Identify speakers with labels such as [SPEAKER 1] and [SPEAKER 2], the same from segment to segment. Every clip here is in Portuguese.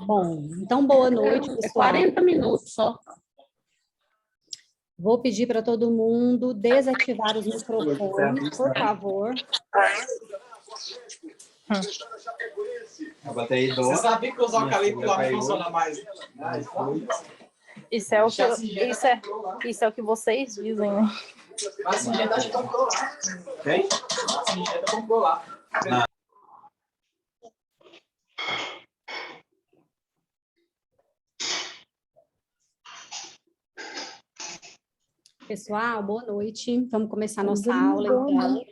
[SPEAKER 1] Bom, então boa noite,
[SPEAKER 2] É
[SPEAKER 1] pessoal.
[SPEAKER 2] 40 minutos só.
[SPEAKER 1] Vou pedir para todo mundo desativar os microfones, por favor.
[SPEAKER 3] Você sabia que usar o eucalipto lá não funciona mais?
[SPEAKER 4] Isso é o que vocês dizem, né?
[SPEAKER 3] A Singenta acho que comprou lá. Quem? A Singenta comprou lá.
[SPEAKER 1] Pessoal, boa noite. Vamos começar a nossa aula, então.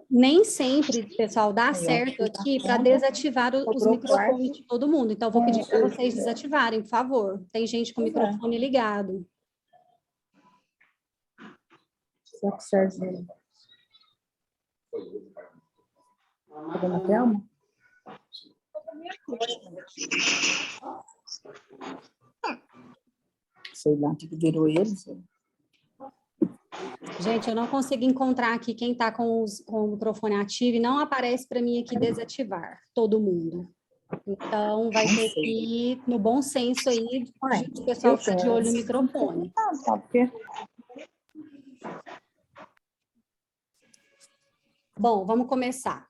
[SPEAKER 1] Nem sempre, pessoal, dá certo aqui para desativar os microfones de todo mundo. Então, vou pedir para vocês desativarem, por favor. Tem gente com o microfone ligado.
[SPEAKER 4] Só que serve. Tá dando até uma? Sei lá, que virou eles.
[SPEAKER 1] Gente, eu não consigo encontrar aqui quem está com o microfone ativo e não aparece para mim aqui desativar todo mundo. Então, vai ter que ir no bom senso aí, o pessoal ficar de olho no microfone. Bom, vamos começar.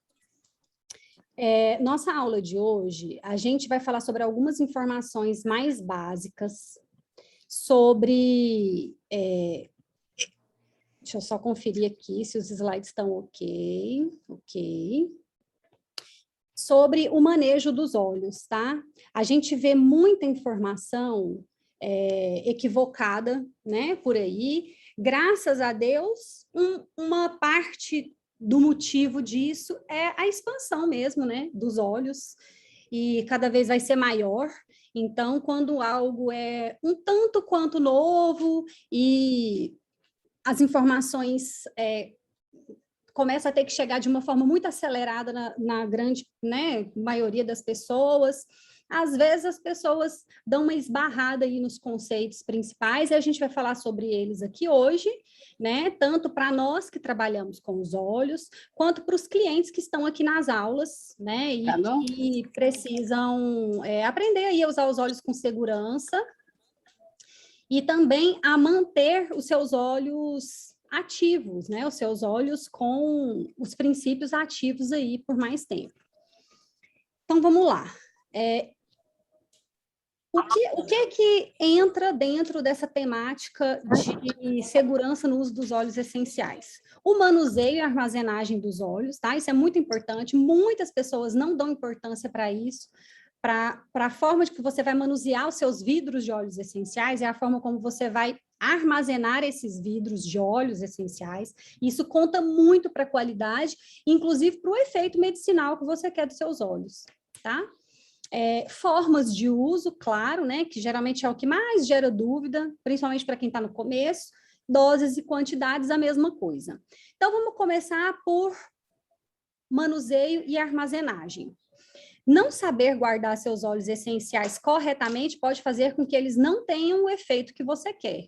[SPEAKER 1] Nossa aula de hoje, a gente vai falar sobre algumas informações mais básicas sobre... deixa eu só conferir aqui se os slides estão ok. Sobre o manejo dos olhos, tá? A gente vê muita informação equivocada, né, por aí. Graças a Deus, uma parte do motivo disso é a expansão mesmo, né, dos olhos, e cada vez vai ser maior. Então, quando algo é um tanto quanto novo e as informações começam a ter que chegar de uma forma muito acelerada na grande, né, maioria das pessoas. Às vezes as pessoas dão uma esbarrada aí nos conceitos principais, e a gente vai falar sobre eles aqui hoje, né, tanto para nós que trabalhamos com os olhos, quanto para os clientes que estão aqui nas aulas, né, e que precisam aprender aí a usar os olhos com segurança, e também a manter os seus olhos ativos, né? Os seus olhos com os princípios ativos aí por mais tempo. Então, vamos lá. O que entra dentro dessa temática de segurança no uso dos óleos essenciais? O manuseio e armazenagem dos óleos, tá? Isso é muito importante. Muitas pessoas não dão importância para isso. Para a forma de que você vai manusear os seus vidros de óleos essenciais, é a forma como você vai armazenar esses vidros de óleos essenciais. Isso conta muito para a qualidade, inclusive para o efeito medicinal que você quer dos seus óleos, tá? Formas de uso, claro, né, que geralmente é o que mais gera dúvida, principalmente para quem está no começo. Doses e quantidades, a mesma coisa. Então, vamos começar por manuseio e armazenagem. Não saber guardar seus óleos essenciais corretamente pode fazer com que eles não tenham o efeito que você quer.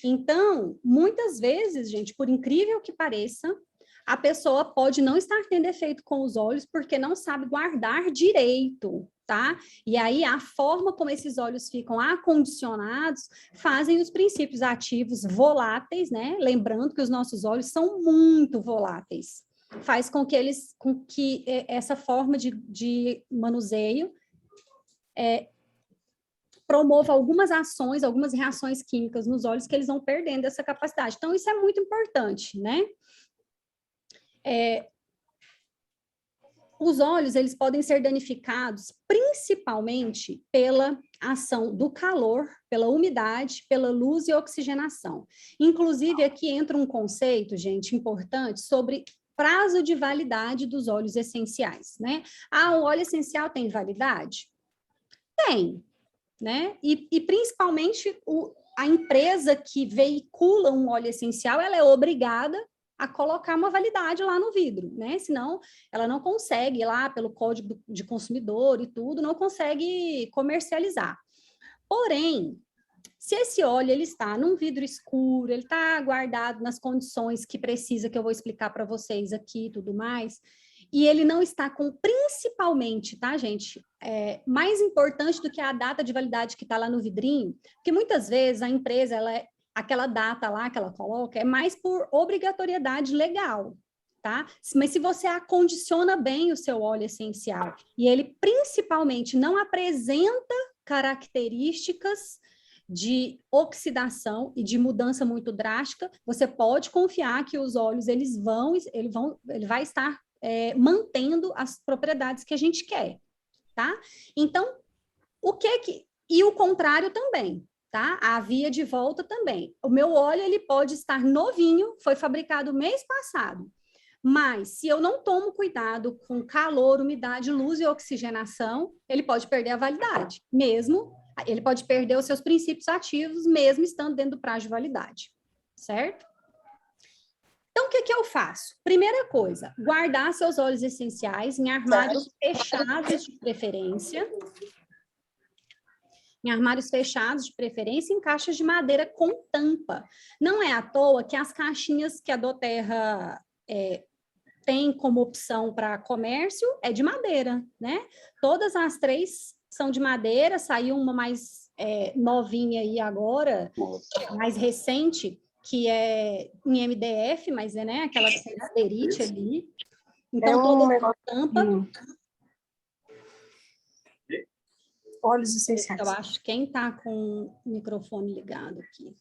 [SPEAKER 1] Então, muitas vezes, gente, por incrível que pareça, a pessoa pode não estar tendo efeito com os óleos porque não sabe guardar direito, tá? E aí, a forma como esses óleos ficam acondicionados fazem os princípios ativos voláteis, né? Lembrando que os nossos óleos são muito voláteis. Faz com que essa forma de manuseio promova algumas ações, algumas reações químicas nos óleos que eles vão perdendo essa capacidade. Então, isso é muito importante, né? Os óleos, eles podem ser danificados principalmente pela ação do calor, pela umidade, pela luz e oxigenação. Inclusive, aqui entra um conceito, gente, importante sobre prazo de validade dos óleos essenciais, né? O óleo essencial tem validade? Tem, né? E principalmente a empresa que veicula um óleo essencial, ela é obrigada a colocar uma validade lá no vidro, né? Senão ela não consegue, lá pelo Código de Consumidor e tudo, não consegue comercializar. Porém, se esse óleo ele está num vidro escuro, ele está guardado nas condições que precisa, que eu vou explicar para vocês aqui e tudo mais, e ele não está com, principalmente, tá, gente? Mais importante do que a data de validade que está lá no vidrinho, porque muitas vezes a empresa, aquela data lá que ela coloca, é mais por obrigatoriedade legal, tá? Mas se você acondiciona bem o seu óleo essencial, e ele principalmente não apresenta características de oxidação e de mudança muito drástica, você pode confiar que os óleos ele vai estar mantendo as propriedades que a gente quer, tá? Então, e o contrário também, tá? A via de volta também. O meu óleo, ele pode estar novinho, foi fabricado mês passado, mas se eu não tomo cuidado com calor, umidade, luz e oxigenação, ele pode perder a validade, ele pode perder os seus princípios ativos, mesmo estando dentro do prazo de validade, certo? Então, o que eu faço? Primeira coisa, guardar seus óleos essenciais em armários fechados de preferência. Em armários fechados de preferência, em caixas de madeira com tampa. Não é à toa que as caixinhas que a doTERRA tem como opção para comércio é de madeira, né? Todas as 3 são de madeira, saiu uma mais novinha aí agora, mais recente, que é em MDF, mas né, aquela que tem madeirite ali. Então, todas com tampa.
[SPEAKER 2] Óleos essenciais.
[SPEAKER 1] Eu acho quem está com o microfone ligado aqui.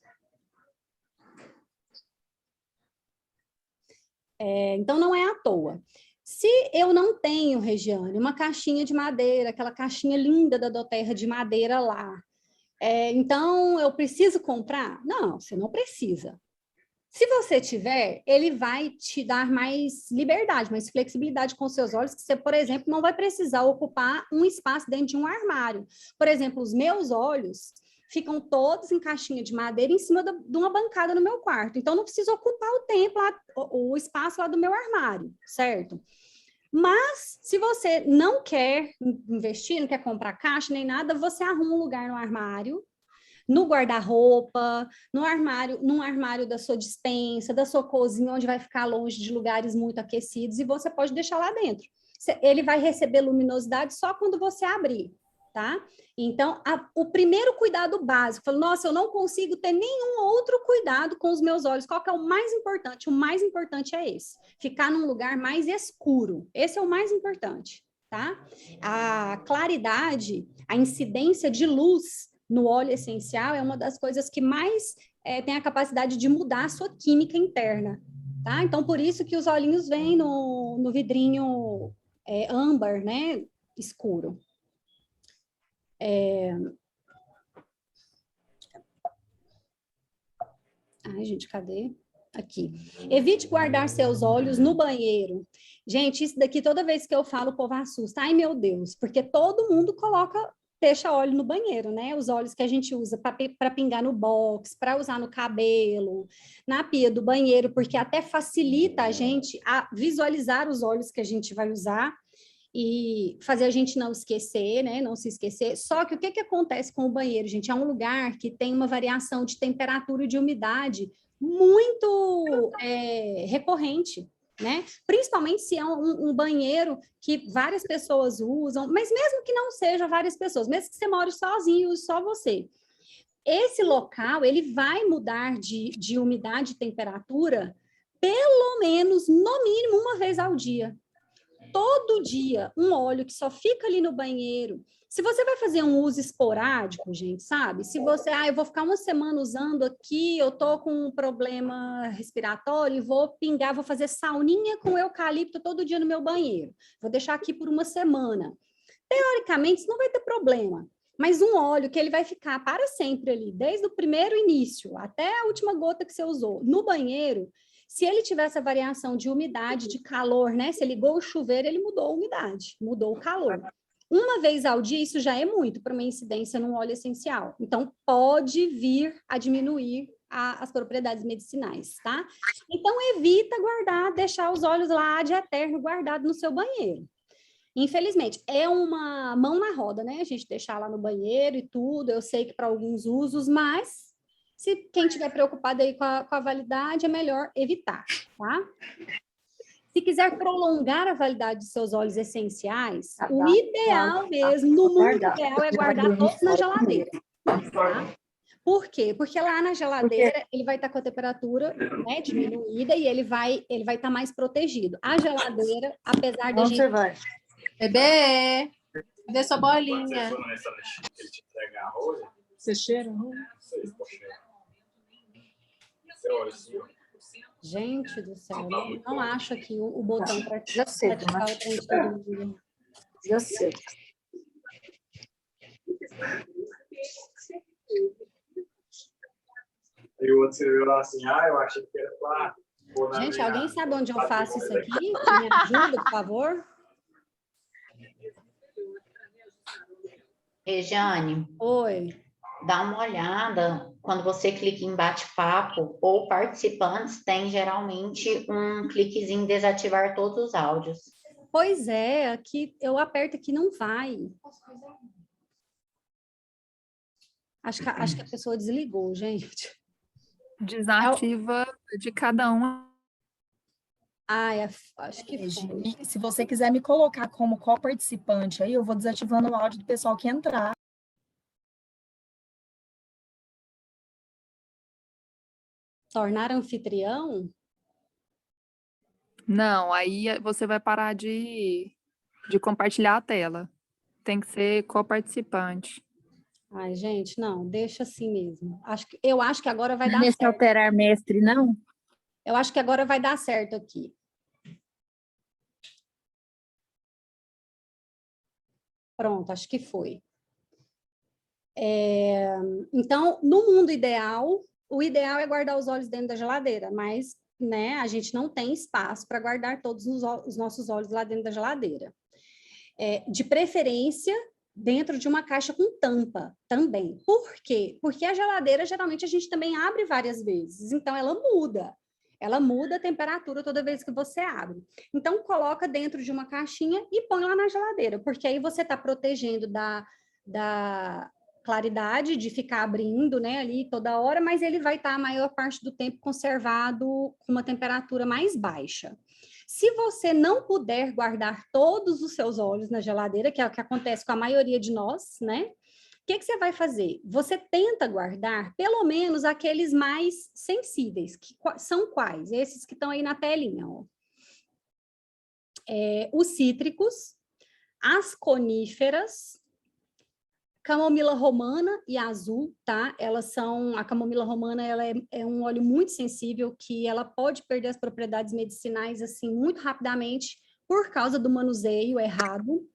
[SPEAKER 1] Então, não é à toa. Se eu não tenho, Regiane, uma caixinha de madeira, aquela caixinha linda da doTERRA de madeira lá, então eu preciso comprar? Não, você não precisa. Se você tiver, ele vai te dar mais liberdade, mais flexibilidade com seus olhos, que você, por exemplo, não vai precisar ocupar um espaço dentro de um armário. Por exemplo, os meus olhos ficam todos em caixinha de madeira em cima de uma bancada no meu quarto. Então, não preciso ocupar o espaço lá do meu armário, certo? Mas, se você não quer investir, não quer comprar caixa nem nada, você arruma um lugar no armário, no guarda-roupa, num armário da sua despensa, da sua cozinha, onde vai ficar longe de lugares muito aquecidos, e você pode deixar lá dentro. Ele vai receber luminosidade só quando você abrir, tá? Então, o primeiro cuidado básico, falo, nossa, eu não consigo ter nenhum outro cuidado com os meus olhos. Qual que é o mais importante? O mais importante é esse, ficar num lugar mais escuro. Esse é o mais importante, tá? A claridade, a incidência de luz no óleo essencial é uma das coisas que mais tem a capacidade de mudar a sua química interna, tá? Então, por isso que os olhinhos vêm no vidrinho âmbar, né? Escuro. Ai, gente, cadê? Aqui. Evite guardar seus olhos no banheiro. Gente, isso daqui, toda vez que eu falo, o povo assusta. Ai, meu Deus, porque todo mundo deixa óleo no banheiro, né? Os óleos que a gente usa para pingar no box, para usar no cabelo, na pia do banheiro, porque até facilita a gente a visualizar os óleos que a gente vai usar e fazer a gente não esquecer, né? Não se esquecer. Só que o que acontece com o banheiro, gente? É um lugar que tem uma variação de temperatura e de umidade muito recorrente, né? Principalmente se é um banheiro que várias pessoas usam, mas mesmo que não seja várias pessoas, mesmo que você more sozinho, use só você. Esse local, ele vai mudar de umidade e temperatura pelo menos, no mínimo, uma vez ao dia. Todo dia, um óleo que só fica ali no banheiro. Se você vai fazer um uso esporádico, gente, sabe? Se você, eu vou ficar uma semana usando aqui, eu tô com um problema respiratório e vou pingar, vou fazer sauninha com eucalipto todo dia no meu banheiro. Vou deixar aqui por uma semana. Teoricamente, isso não vai ter problema. Mas um óleo que ele vai ficar para sempre ali, desde o primeiro início até a última gota que você usou, no banheiro, se ele tiver essa variação de umidade, de calor, né? Se ligou o chuveiro, ele mudou a umidade, mudou o calor. Uma vez ao dia, isso já é muito para uma incidência num óleo essencial. Então, pode vir a diminuir as propriedades medicinais, tá? Então, evita deixar os óleos lá de eterno guardado no seu banheiro. Infelizmente, é uma mão na roda, né? A gente deixar lá no banheiro e tudo. Eu sei que para alguns usos, mas se quem estiver preocupado aí com a validade, é melhor evitar, tá? Se quiser prolongar a validade de seus óleos essenciais,
[SPEAKER 2] Tá,
[SPEAKER 1] o
[SPEAKER 2] tá.
[SPEAKER 1] ideal mesmo, no mundo
[SPEAKER 2] Guardar.
[SPEAKER 1] ideal, é guardar todos na geladeira. Tá? Por quê? Porque lá na geladeira ele vai estar com a temperatura, né, diminuída e ele vai estar mais protegido. A geladeira, apesar da
[SPEAKER 2] Onde
[SPEAKER 1] gente...
[SPEAKER 2] você vai?
[SPEAKER 5] Bebê, cadê sua bolinha?
[SPEAKER 2] Você cheira?
[SPEAKER 1] Gente do céu, não acho aqui o botão para
[SPEAKER 2] Já sei,
[SPEAKER 1] ativar o trem de todo mundo.
[SPEAKER 2] já sei.
[SPEAKER 3] E o outro escreveu lá assim, eu achei que era pra...
[SPEAKER 1] Gente, alguém sabe onde eu faço isso aqui? Me ajuda, por favor?
[SPEAKER 6] Regiane,
[SPEAKER 1] Oi.
[SPEAKER 6] dá uma olhada. Quando você clica em bate-papo ou participantes, tem geralmente um cliquezinho desativar todos os áudios.
[SPEAKER 1] Pois é, aqui eu aperto aqui não vai. Acho que a pessoa desligou, gente.
[SPEAKER 4] Desativa de cada um.
[SPEAKER 1] Acho que foi.
[SPEAKER 7] E se você quiser me colocar como co-participante aí, eu vou desativando o áudio do pessoal que entrar.
[SPEAKER 1] Tornar anfitrião?
[SPEAKER 4] Não, aí você vai parar de compartilhar a tela. Tem que ser co-participante.
[SPEAKER 1] Ai, gente, não, deixa assim mesmo. Eu acho que agora vai dar
[SPEAKER 7] Nesse
[SPEAKER 1] certo.
[SPEAKER 7] alterar mestre, não?
[SPEAKER 1] Eu acho que agora vai dar certo aqui. Pronto, acho que foi. Então, no mundo ideal, o ideal é guardar os óleos dentro da geladeira, mas, né, a gente não tem espaço para guardar todos os nossos óleos lá dentro da geladeira. De preferência, dentro de uma caixa com tampa também. Por quê? Porque a geladeira, geralmente, a gente também abre várias vezes, então ela muda. Ela muda a temperatura toda vez que você abre. Então, coloca dentro de uma caixinha e põe lá na geladeira, porque aí você está protegendo da claridade de ficar abrindo, né, ali toda hora, mas ele vai estar a maior parte do tempo conservado com uma temperatura mais baixa. Se você não puder guardar todos os seus óleos na geladeira, que é o que acontece com a maioria de nós, né? O que você vai fazer? Você tenta guardar pelo menos aqueles mais sensíveis, que são quais? Esses que estão aí na telinha, ó. Os cítricos, as coníferas, camomila romana e azul, tá? A camomila romana, ela é um óleo muito sensível, que ela pode perder as propriedades medicinais, assim, muito rapidamente, por causa do manuseio errado.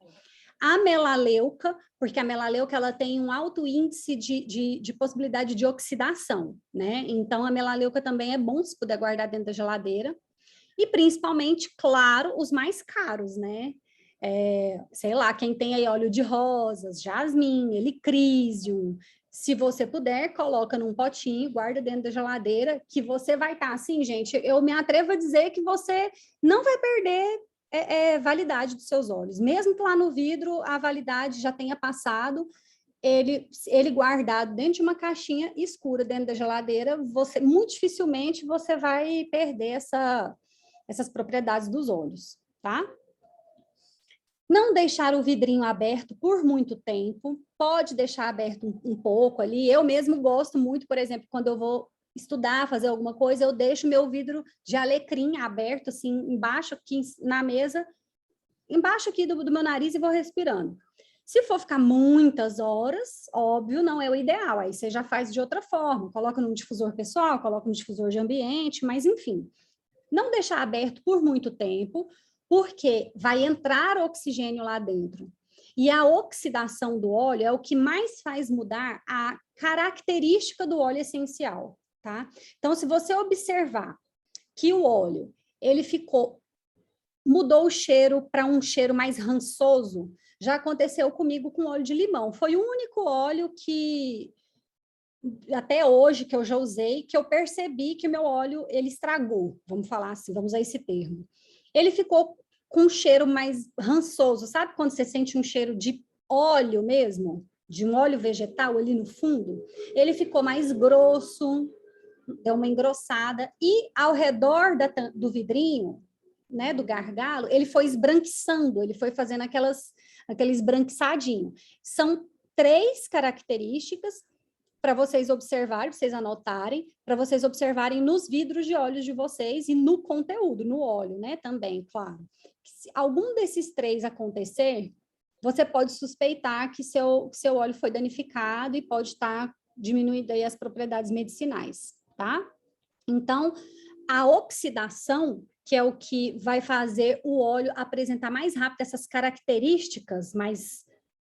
[SPEAKER 1] A melaleuca, porque a melaleuca ela tem um alto índice de possibilidade de oxidação, né? Então, a melaleuca também é bom se puder guardar dentro da geladeira. E, principalmente, claro, os mais caros, né? Sei lá, quem tem aí óleo de rosas, jasmim, helicrísio. Se você puder, coloca num potinho, guarda dentro da geladeira, que você vai estar assim, gente, eu me atrevo a dizer que você não vai perder validade dos seus óleos. Mesmo que lá no vidro a validade já tenha passado, ele guardado dentro de uma caixinha escura dentro da geladeira, muito dificilmente você vai perder essas propriedades dos óleos, tá? Não deixar o vidrinho aberto por muito tempo, pode deixar aberto um pouco ali. Eu mesmo gosto muito, por exemplo, quando eu vou estudar, fazer alguma coisa, eu deixo meu vidro de alecrim aberto, assim, embaixo aqui na mesa, embaixo aqui do meu nariz e vou respirando. Se for ficar muitas horas, óbvio, não é o ideal, aí você já faz de outra forma, coloca num difusor pessoal, coloca num difusor de ambiente, mas enfim. Não deixar aberto por muito tempo, porque vai entrar oxigênio lá dentro. E a oxidação do óleo é o que mais faz mudar a característica do óleo essencial, tá? Então, se você observar que o óleo, ele mudou o cheiro para um cheiro mais rançoso, já aconteceu comigo com óleo de limão. Foi o único óleo que, até hoje, que eu já usei, que eu percebi que o meu óleo, ele estragou, vamos falar assim, vamos usar esse termo. Ele ficou com um cheiro mais rançoso, sabe quando você sente um cheiro de óleo mesmo? De um óleo vegetal ali no fundo? Ele ficou mais grosso, deu uma engrossada, e ao redor do vidrinho, né, do gargalo, ele foi esbranquiçando, ele foi fazendo aquele esbranquiçadinho. São 3 características para vocês observarem, para vocês anotarem, para vocês observarem nos vidros de olhos de vocês e no conteúdo, no óleo, né, também, claro. Se algum desses 3 acontecer, você pode suspeitar que seu óleo foi danificado e pode estar diminuindo aí as propriedades medicinais, tá? Então, a oxidação, que é o que vai fazer o óleo apresentar mais rápido essas características mais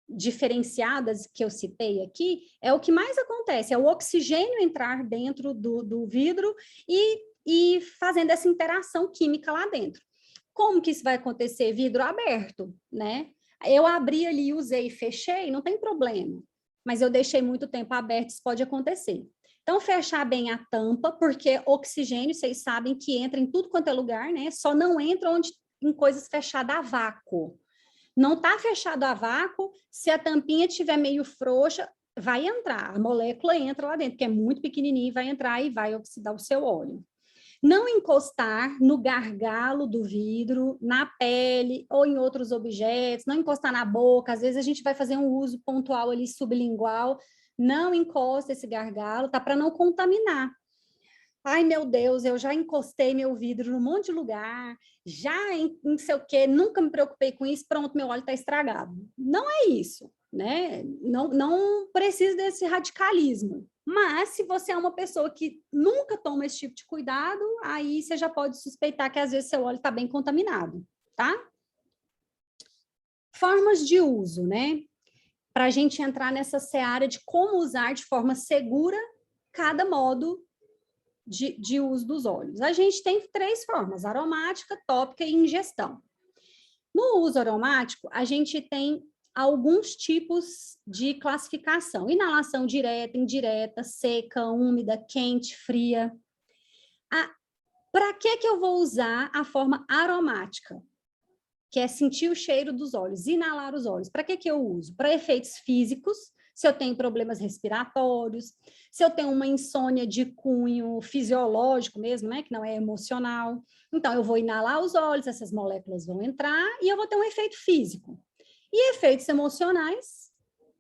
[SPEAKER 1] diferenciadas que eu citei aqui, é o que mais acontece, é o oxigênio entrar dentro do vidro e fazendo essa interação química lá dentro. Como que isso vai acontecer? Vidro aberto, né? Eu abri ali, usei e fechei, não tem problema, mas eu deixei muito tempo aberto, isso pode acontecer. Então, fechar bem a tampa, porque oxigênio, vocês sabem que entra em tudo quanto é lugar, né? Só não entra em coisas fechadas a vácuo. Não está fechado a vácuo, se a tampinha estiver meio frouxa, vai entrar, a molécula entra lá dentro, que é muito pequenininho, vai entrar e vai oxidar o seu óleo. Não encostar no gargalo do vidro, na pele ou em outros objetos, não encostar na boca, às vezes a gente vai fazer um uso pontual ali sublingual, não encosta esse gargalo, tá? Para não contaminar. Ai, meu Deus, eu já encostei meu vidro num monte de lugar, já em não sei o quê, nunca me preocupei com isso, pronto, meu óleo está estragado. Não é isso, né? Não precisa desse radicalismo. Mas, se você é uma pessoa que nunca toma esse tipo de cuidado, aí você já pode suspeitar que às vezes seu óleo está bem contaminado, tá? Formas de uso, né? Para a gente entrar nessa seara de como usar de forma segura cada modo de uso dos óleos. A gente tem 3 formas, aromática, tópica e ingestão. No uso aromático, a gente tem alguns tipos de classificação. Inalação direta, indireta, seca, úmida, quente, fria. Para que eu vou usar a forma aromática? Que é sentir o cheiro dos óleos, inalar os óleos. Para que eu uso? Para efeitos físicos, se eu tenho problemas respiratórios, se eu tenho uma insônia de cunho fisiológico mesmo, né, que não é emocional. Então, eu vou inalar os óleos, essas moléculas vão entrar e eu vou ter um efeito físico. E efeitos emocionais,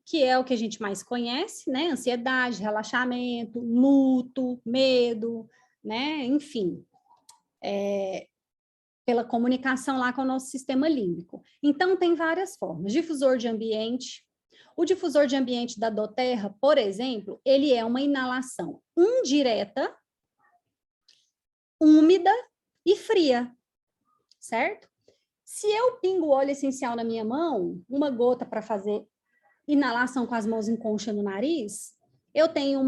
[SPEAKER 1] que é o que a gente mais conhece, né, ansiedade, relaxamento, luto, medo, né, enfim, pela comunicação lá com o nosso sistema límbico. Então, tem várias formas. Difusor de ambiente. O difusor de ambiente da doTERRA, por exemplo, ele é uma inalação indireta, úmida e fria, certo? Se eu pingo óleo essencial na minha mão, uma gota para fazer inalação com as mãos em concha no nariz, eu tenho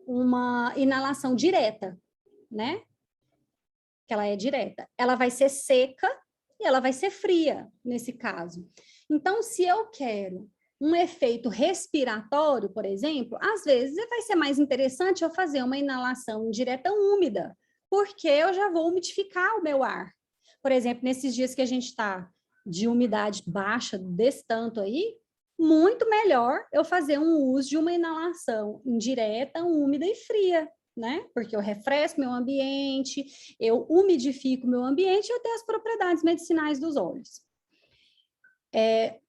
[SPEAKER 1] uma inalação direta, né? Que ela é direta. Ela vai ser seca e ela vai ser fria, nesse caso. Então, se eu quero um efeito respiratório, por exemplo, às vezes vai ser mais interessante eu fazer uma inalação indireta úmida, porque eu já vou umidificar o meu ar. Por exemplo, nesses dias que a gente está de umidade baixa, desse tanto aí, muito melhor eu fazer um uso de uma inalação indireta, úmida e fria, né? Porque eu refresco meu ambiente, eu umidifico meu ambiente e eu tenho as propriedades medicinais dos óleos.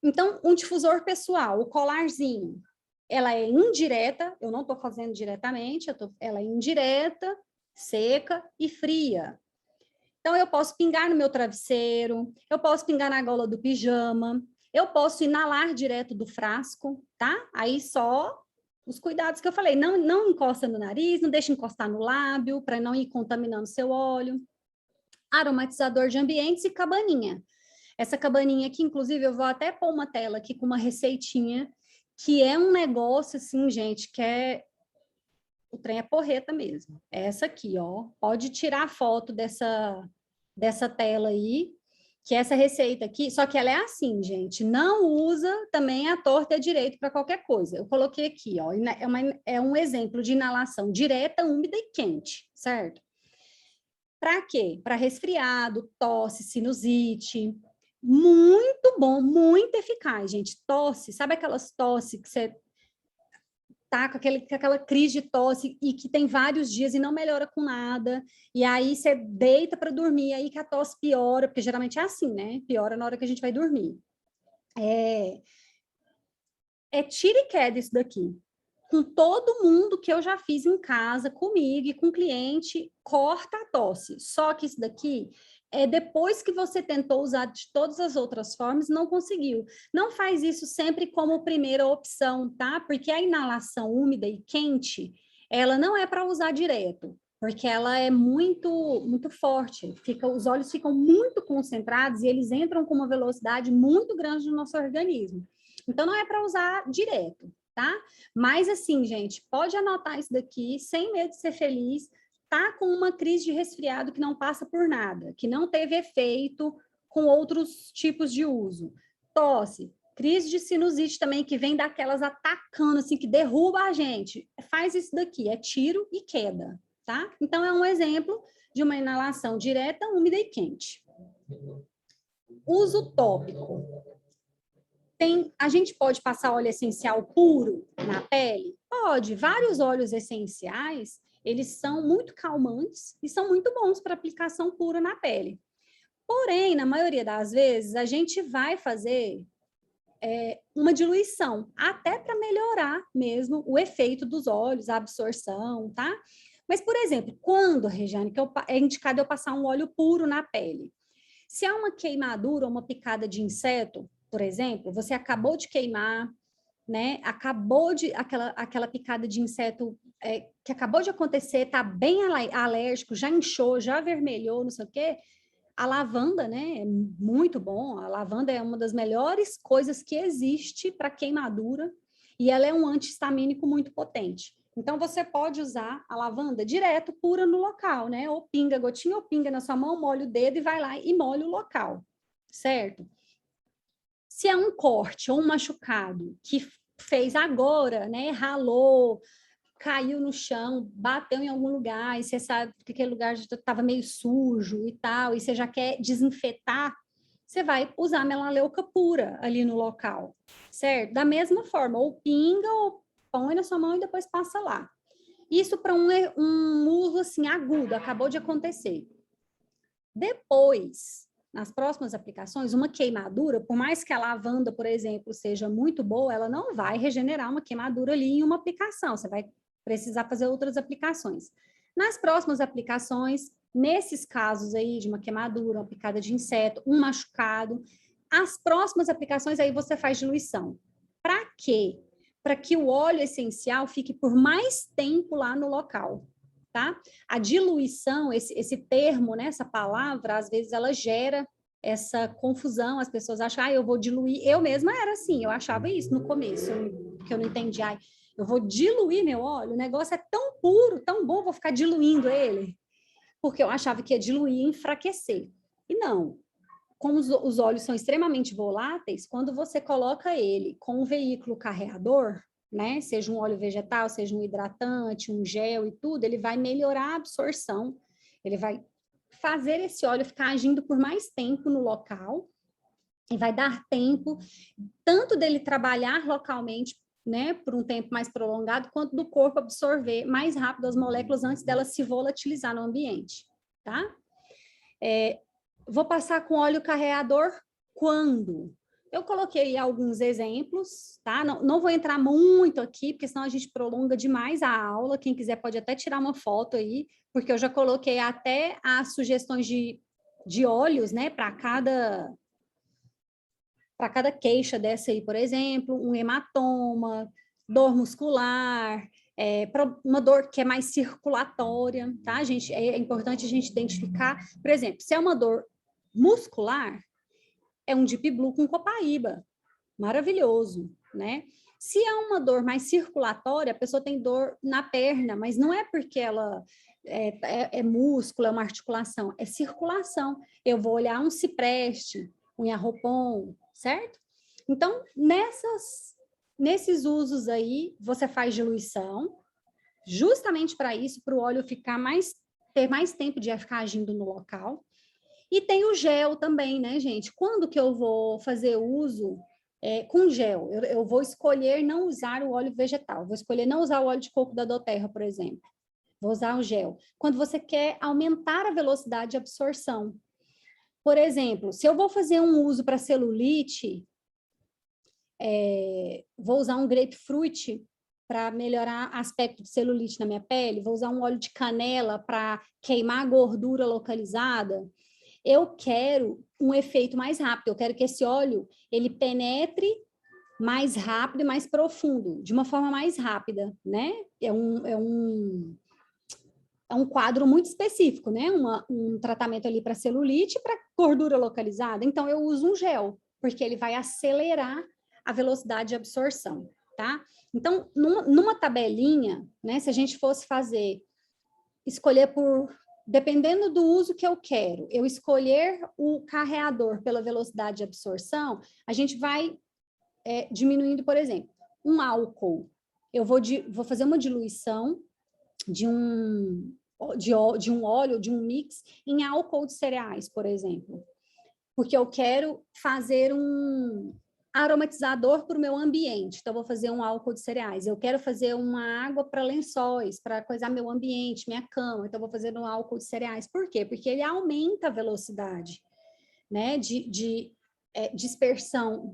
[SPEAKER 1] Então, um difusor pessoal, o colarzinho, ela é indireta, eu não estou fazendo diretamente, ela é indireta, seca e fria. Então, eu posso pingar no meu travesseiro, eu posso pingar na gola do pijama, eu posso inalar direto do frasco, tá? Aí só os cuidados que eu falei, não encosta no nariz, não deixa encostar no lábio, para não ir contaminando seu óleo. Aromatizador de ambientes e cabaninha. Essa cabaninha aqui, inclusive, eu vou até pôr uma tela aqui com uma receitinha, que é um negócio, assim, gente, que é... O trem é porreta mesmo. É essa aqui, ó. Pode tirar a foto dessa tela aí, que essa receita aqui, só que ela é assim, gente, não usa também a torta e a direito para qualquer coisa. Eu coloquei aqui, ó, é um exemplo de inalação direta, úmida e quente, certo? Para quê? Para resfriado, tosse, sinusite. Muito bom, muito eficaz, gente. Tosse, sabe aquelas tosse que você tá com aquela crise de tosse e que tem vários dias e não melhora com nada, e aí você deita para dormir, aí que a tosse piora, porque geralmente é assim, né? Piora na hora que a gente vai dormir. É tira e queda isso daqui. Com todo mundo que eu já fiz em casa, comigo e com cliente, corta a tosse. Só que isso daqui é depois que você tentou usar de todas as outras formas, não conseguiu. Não faz isso sempre como primeira opção, tá? Porque a inalação úmida e quente, ela não é para usar direto, porque ela é muito forte. Os olhos ficam muito concentrados e eles entram com uma velocidade muito grande no nosso organismo. Então, não é para usar direto, tá? Mas, assim, gente, pode anotar isso daqui, sem medo de ser feliz, tá com uma crise de resfriado que não passa por nada, que não teve efeito com outros tipos de uso. Tosse, crise de sinusite também, que vem daquelas atacando, assim, que derruba a gente. Faz isso daqui, é tiro e queda, tá? Então, é um exemplo de uma inalação direta, úmida e quente. Uso tópico. A gente pode passar óleo essencial puro na pele? Pode. Vários óleos essenciais, eles são muito calmantes e são muito bons para aplicação pura na pele. Porém, na maioria das vezes, a gente vai fazer uma diluição, até para melhorar mesmo o efeito dos óleos, a absorção, tá? Mas, por exemplo, quando, Regiane, que é indicado eu passar um óleo puro na pele? Se há uma queimadura ou uma picada de inseto, por exemplo, você acabou de queimar, né? Aquela picada de inseto que acabou de acontecer, tá bem alérgico, já inchou, já avermelhou, não sei o quê. A lavanda, né? É muito bom. A lavanda é uma das melhores coisas que existe para queimadura e ela é um anti-histamínico muito potente. Então, você pode usar a lavanda direto, pura no local, né? Ou pinga gotinha, ou pinga na sua mão, molha o dedo e vai lá e molha o local, certo? Se é um corte ou um machucado que fez agora, né? Ralou, caiu no chão, bateu em algum lugar, e você sabe que aquele lugar já estava meio sujo e tal, e você já quer desinfetar, você vai usar melaleuca pura ali no local, certo? Da mesma forma, ou pinga, ou põe na sua mão e depois passa lá. Isso para um uso assim agudo, acabou de acontecer. Depois, nas próximas aplicações, uma queimadura, por mais que a lavanda, por exemplo, seja muito boa, ela não vai regenerar uma queimadura ali em uma aplicação, você vai precisar fazer outras aplicações. Nas próximas aplicações, nesses casos aí de uma queimadura, uma picada de inseto, um machucado, as próximas aplicações aí você faz diluição. Para quê? Para que o óleo essencial fique por mais tempo lá no local, tá? A diluição, esse termo, né, essa palavra, às vezes ela gera essa confusão, as pessoas acham, eu vou diluir, eu mesma era assim, eu achava isso no começo, que eu não entendia, eu vou diluir meu óleo, o negócio é tão puro, tão bom, vou ficar diluindo ele, porque eu achava que ia diluir e enfraquecer, e não. Como os óleos são extremamente voláteis, quando você coloca ele com um veículo carreador, né, seja um óleo vegetal, seja um hidratante, um gel e tudo, ele vai melhorar a absorção, ele vai fazer esse óleo ficar agindo por mais tempo no local, e vai dar tempo tanto dele trabalhar localmente, né, por um tempo mais prolongado, quanto do corpo absorver mais rápido as moléculas antes delas se volatilizar no ambiente, tá? Vou passar com óleo carreador quando? Eu coloquei alguns exemplos, tá? Não vou entrar muito aqui, porque senão a gente prolonga demais a aula. Quem quiser pode até tirar uma foto aí, porque eu já coloquei até as sugestões de óleos, né, para cada queixa dessa aí, por exemplo, um hematoma, dor muscular, uma dor que é mais circulatória, tá, gente? É importante a gente identificar, por exemplo, se é uma dor muscular, é um Deep Blue com copaíba, maravilhoso, né? Se é uma dor mais circulatória, a pessoa tem dor na perna, mas não é porque ela é músculo, é uma articulação, é circulação. Eu vou olhar um cipreste, um yarropon, certo? Então, nesses usos aí, você faz diluição, justamente para isso, para o óleo ter mais tempo de ficar agindo no local. E tem o gel também, né, gente? Quando que eu vou fazer uso com gel. Eu vou escolher não usar o óleo vegetal, vou escolher não usar o óleo de coco da doTERRA, por exemplo. Vou usar o gel. Quando você quer aumentar a velocidade de absorção. Por exemplo, se eu vou fazer um uso para celulite, vou usar um grapefruit para melhorar aspecto de celulite na minha pele, vou usar um óleo de canela para queimar a gordura localizada. Eu quero um efeito mais rápido, eu quero que esse óleo ele penetre mais rápido e mais profundo, de uma forma mais rápida, né? É um quadro muito específico, né? Um tratamento ali para celulite e para gordura localizada. Então, eu uso um gel, porque ele vai acelerar a velocidade de absorção, tá? Então, numa tabelinha, né? Se a gente fosse escolher dependendo do uso que eu quero, eu escolher o carreador pela velocidade de absorção, a gente vai diminuindo, por exemplo, um álcool. Eu vou fazer uma diluição de um óleo, de um mix, em álcool de cereais, por exemplo. Porque eu quero fazer um aromatizador para o meu ambiente. Então, eu vou fazer um álcool de cereais. Eu quero fazer uma água para lençóis, para coisar meu ambiente, minha cama. Então, eu vou fazer um álcool de cereais. Por quê? Porque ele aumenta a velocidade, né, de dispersão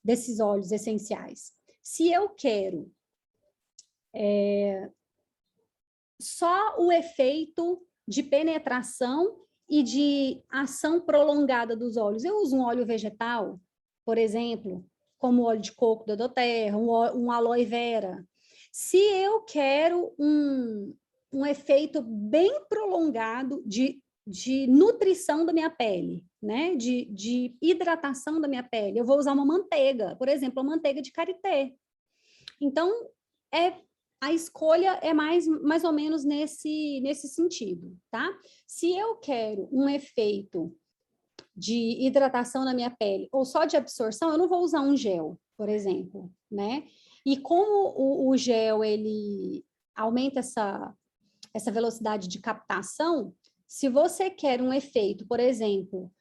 [SPEAKER 1] desses óleos essenciais. Se eu quero só o efeito de penetração e de ação prolongada dos óleos, eu uso um óleo vegetal, por exemplo, como o óleo de coco da doTERRA, um aloe vera. Se eu quero um efeito bem prolongado de nutrição da minha pele, né? De hidratação da minha pele, eu vou usar uma manteiga, por exemplo, a manteiga de karité. Então, a escolha é mais ou menos nesse sentido, tá? Se eu quero um efeito de hidratação na minha pele ou só de absorção, eu não vou usar um gel, por exemplo, né? E como o gel, ele aumenta essa velocidade de captação, se você quer um efeito, por exemplo,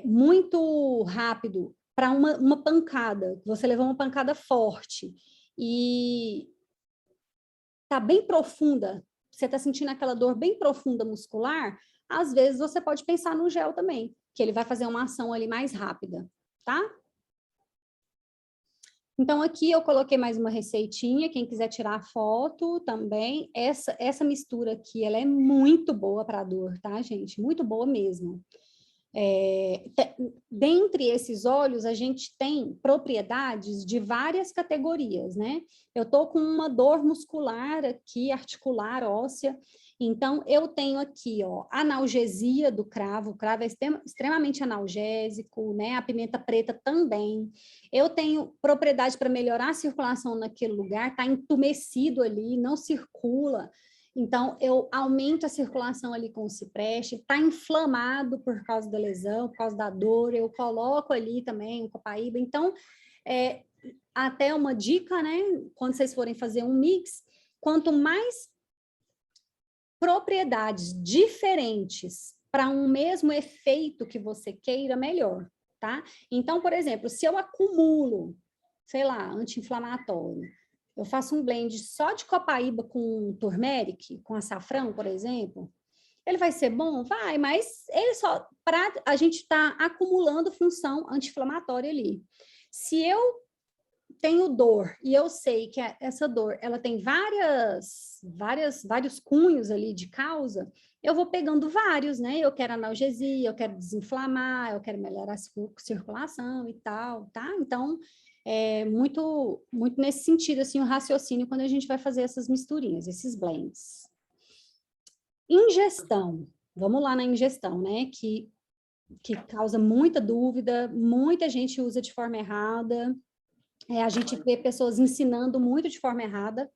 [SPEAKER 1] muito rápido para uma pancada, você levou uma pancada forte e está bem profunda, você está sentindo aquela dor bem profunda muscular, às vezes você pode pensar no gel também, que ele vai fazer uma ação ali mais rápida, tá? Então, aqui eu coloquei mais uma receitinha, quem quiser tirar foto também, essa mistura aqui, ela é muito boa para dor, tá, gente? Muito boa mesmo. Dentre esses óleos, a gente tem propriedades de várias categorias, né? Eu tô com uma dor muscular aqui, articular, óssea, então eu tenho aqui, ó, analgesia do cravo, o cravo é extremamente analgésico, né? A pimenta preta também. Eu tenho propriedade para melhorar a circulação naquele lugar, tá entumecido ali, não circula. Então, eu aumento a circulação ali com o cipreste, está inflamado por causa da lesão, por causa da dor, eu coloco ali também o copaíba. Então, até uma dica, né? Quando vocês forem fazer um mix, quanto mais propriedades diferentes para um mesmo efeito que você queira, melhor, tá? Então, por exemplo, se eu acumulo, sei lá, anti-inflamatório, eu faço um blend só de copaíba com turmeric, com açafrão, por exemplo, ele vai ser bom? Vai, mas ele só, a gente está acumulando função anti-inflamatória ali. Se eu tenho dor e eu sei que essa dor, ela tem vários cunhos ali de causa, eu vou pegando vários, né? Eu quero analgesia, eu quero desinflamar, eu quero melhorar a circulação e tal, tá? Então, muito nesse sentido, assim, o raciocínio quando a gente vai fazer essas misturinhas, esses blends. Ingestão. Vamos lá na ingestão, né? Que causa muita dúvida, muita gente usa de forma errada. A gente vê pessoas ensinando muito de forma errada.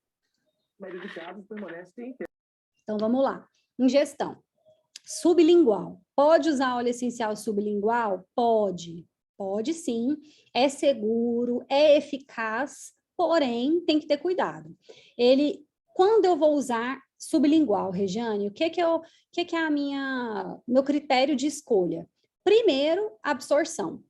[SPEAKER 1] Então, vamos lá. Ingestão. Sublingual. Pode usar óleo essencial sublingual? Pode. Pode sim. É seguro, é eficaz, porém, tem que ter cuidado. Quando eu vou usar sublingual, Regiane, o que é meu critério de escolha? Primeiro, absorção.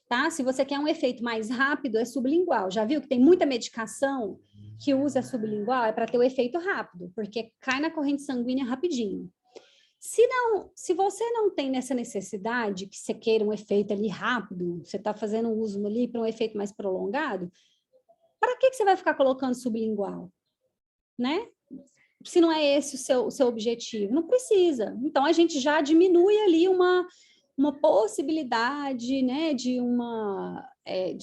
[SPEAKER 1] tá? Se você quer um efeito mais rápido, é sublingual. Já viu que tem muita medicação que usa sublingual? É para ter o efeito rápido, porque cai na corrente sanguínea rapidinho. Se você não tem nessa necessidade, que você queira um efeito ali rápido, você está fazendo um uso ali para um efeito mais prolongado, para que você vai ficar colocando sublingual? Né? Se não é esse o seu objetivo, não precisa. Então, a gente já diminui ali uma possibilidade, né, de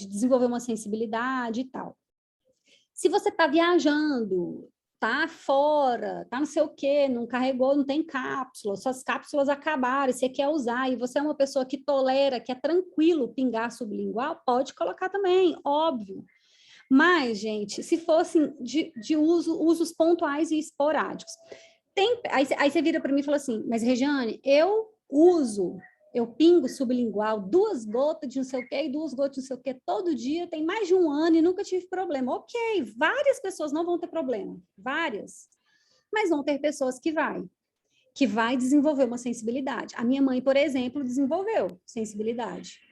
[SPEAKER 1] desenvolver uma sensibilidade e tal. Se você está viajando, tá fora, tá não sei o quê, não carregou, não tem cápsula, suas cápsulas acabaram, você quer usar, e você é uma pessoa que tolera, que é tranquilo pingar sublingual, pode colocar também, óbvio. Mas, gente, se fossem de usos pontuais e esporádicos. Aí você vira para mim e fala assim, mas Regiane, eu pingo sublingual, 2 gotas de não sei o quê e 2 gotas de não sei o quê todo dia, tem mais de 1 ano e nunca tive problema. Ok, várias pessoas não vão ter problema, várias. Mas vão ter pessoas que vai desenvolver uma sensibilidade. A minha mãe, por exemplo, desenvolveu sensibilidade.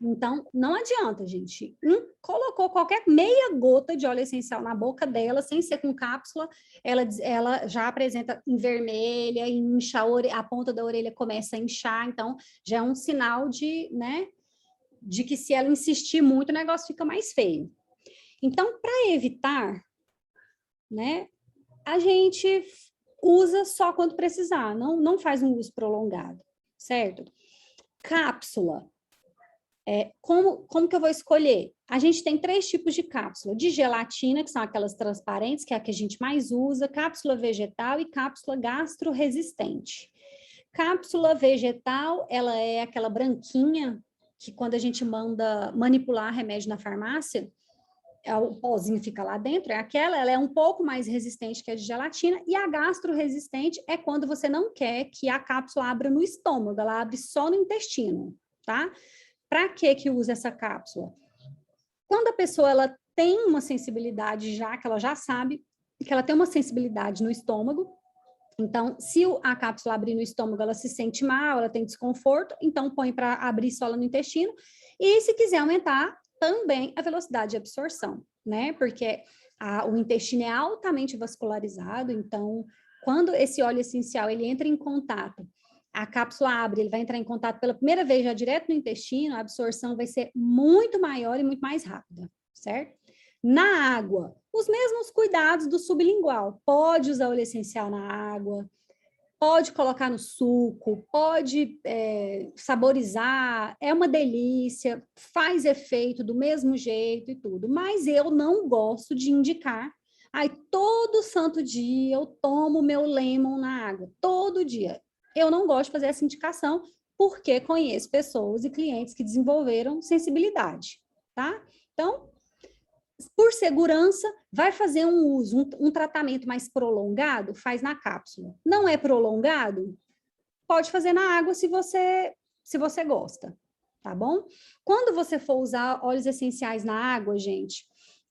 [SPEAKER 1] Então, não adianta, gente. Colocou qualquer meia gota de óleo essencial na boca dela, sem ser com cápsula, ela já apresenta em vermelha, incha a ponta da orelha começa a inchar, então já é um sinal de que se ela insistir muito, o negócio fica mais feio. Então, para evitar, né, a gente usa só quando precisar, não faz um uso prolongado, certo? Cápsula. Como que eu vou escolher? A gente tem 3 tipos de cápsula, de gelatina, que são aquelas transparentes, que é a que a gente mais usa, cápsula vegetal e cápsula gastroresistente. Cápsula vegetal, ela é aquela branquinha, que quando a gente manda manipular remédio na farmácia, o pozinho fica lá dentro, ela é um pouco mais resistente que a de gelatina, e a gastroresistente é quando você não quer que a cápsula abra no estômago, ela abre só no intestino, tá? Para que usa essa cápsula? Quando a pessoa ela tem uma sensibilidade que ela já sabe que ela tem uma sensibilidade no estômago, então, se a cápsula abrir no estômago, ela se sente mal, ela tem desconforto, então põe para abrir só lá no intestino, e se quiser aumentar também a velocidade de absorção, né? Porque o intestino é altamente vascularizado, então, quando esse óleo essencial ele entra em contato, a cápsula abre, ele vai entrar em contato pela primeira vez já direto no intestino, a absorção vai ser muito maior e muito mais rápida, certo? Na água, os mesmos cuidados do sublingual. Pode usar óleo essencial na água, pode colocar no suco, pode saborizar, é uma delícia, faz efeito do mesmo jeito e tudo. Mas eu não gosto de indicar. Todo santo dia eu tomo meu lemon na água, todo dia. Eu não gosto de fazer essa indicação, porque conheço pessoas e clientes que desenvolveram sensibilidade, tá? Então, por segurança, vai fazer um uso, um tratamento mais prolongado, faz na cápsula. Não é prolongado? Pode fazer na água se você gosta, tá bom? Quando você for usar óleos essenciais na água, gente,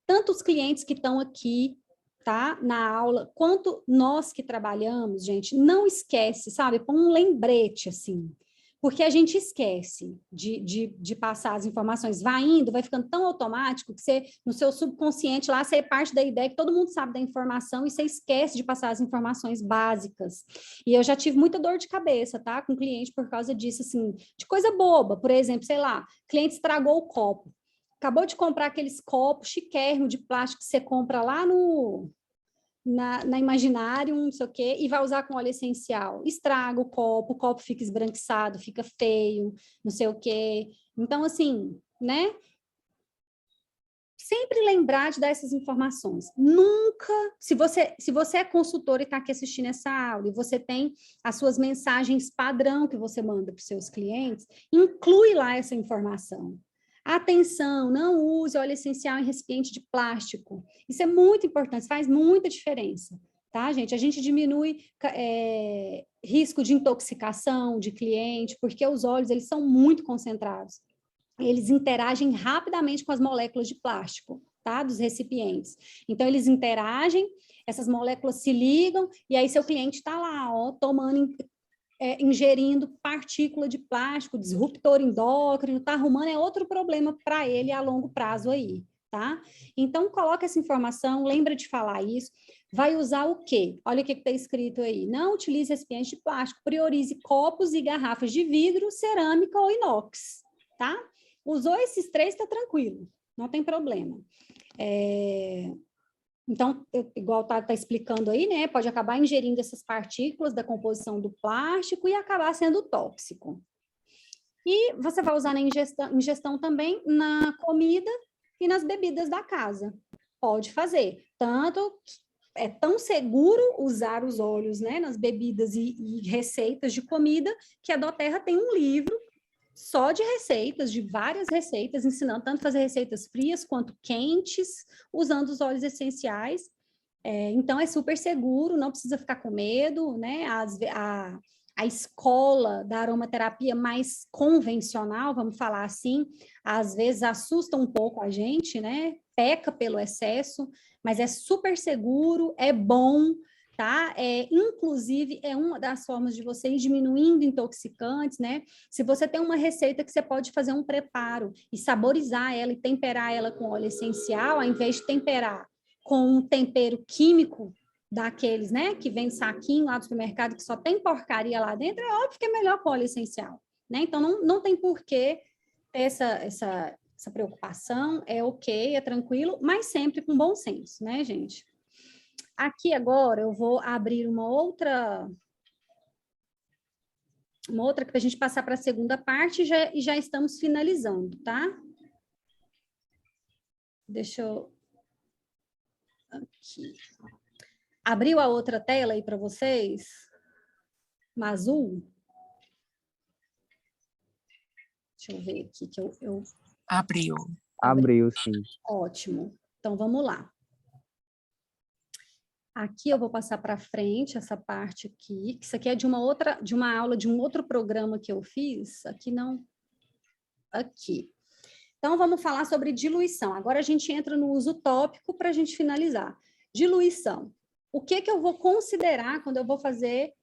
[SPEAKER 1] tanto os clientes que estão aqui, tá, na aula, quanto nós que trabalhamos, gente, não esquece, sabe? Põe um lembrete, assim, porque a gente esquece de passar as informações, vai indo, vai ficando tão automático que você, no seu subconsciente lá, você parte da ideia que todo mundo sabe da informação e você esquece de passar as informações básicas. E eu já tive muita dor de cabeça, tá, com cliente por causa disso, assim, de coisa boba, por exemplo, sei lá, cliente estragou o copo, acabou de comprar aqueles copos chiquérrimos de plástico que você compra lá na Imaginário, não sei o quê, e vai usar com óleo essencial. Estraga o copo fica esbranquiçado, fica feio, não sei o quê. Então, assim, né? Sempre lembrar de dar essas informações. Nunca, se você é consultor e está aqui assistindo essa aula, e você tem as suas mensagens padrão que você manda para os seus clientes, inclui lá essa informação. Atenção, não use óleo essencial em recipiente de plástico. Isso é muito importante, faz muita diferença, tá, gente? A gente diminui risco de intoxicação de cliente, porque os óleos, eles são muito concentrados. Eles interagem rapidamente com as moléculas de plástico, tá, dos recipientes. Então, eles interagem, essas moléculas se ligam, e aí seu cliente está lá, ó, tomando ingerindo partícula de plástico, disruptor endócrino, tá arrumando é outro problema para ele a longo prazo aí, tá? Então, coloca essa informação, lembra de falar isso. Vai usar o quê? Olha o que está escrito aí. Não utilize recipiente de plástico, priorize copos e garrafas de vidro, cerâmica ou inox, tá? Usou esses 3, tá tranquilo, não tem problema. Então, igual tá explicando aí, né? Pode acabar ingerindo essas partículas da composição do plástico e acabar sendo tóxico. E você vai usar na ingestão também na comida e nas bebidas da casa. Pode fazer. Tanto é tão seguro usar os óleos, né, nas bebidas e receitas de comida, que a Doterra tem um livro só de receitas, de várias receitas, ensinando tanto a fazer receitas frias quanto quentes, usando os óleos essenciais. Então, é super seguro, não precisa ficar com medo, né? A escola da aromaterapia mais convencional, vamos falar assim, às vezes assusta um pouco a gente, né? Peca pelo excesso, mas é super seguro, é bom, tá? Inclusive, é uma das formas de você ir diminuindo intoxicantes, né? Se você tem uma receita que você pode fazer um preparo e saborizar ela e temperar ela com óleo essencial, ao invés de temperar com um tempero químico daqueles, né, que vem saquinho lá do supermercado, que só tem porcaria lá dentro, é óbvio que é melhor com óleo essencial, né? Então, não tem porquê ter essa preocupação, é ok, é tranquilo, mas sempre com bom senso, né, gente? Aqui agora eu vou abrir uma outra para a gente passar para a segunda parte e já estamos finalizando, tá? Deixa eu... Aqui. Abriu a outra tela aí para vocês? Uma azul? Deixa eu ver aqui que eu...
[SPEAKER 8] Abriu.
[SPEAKER 9] Abriu, sim.
[SPEAKER 1] Ótimo. Então, vamos lá. Aqui eu vou passar para frente essa parte aqui, que isso aqui é de uma aula de um outro programa que eu fiz. Aqui não. Aqui. Então, vamos falar sobre diluição. Agora a gente entra no uso tópico para a gente finalizar. Diluição. O que eu vou considerar quando eu vou fazer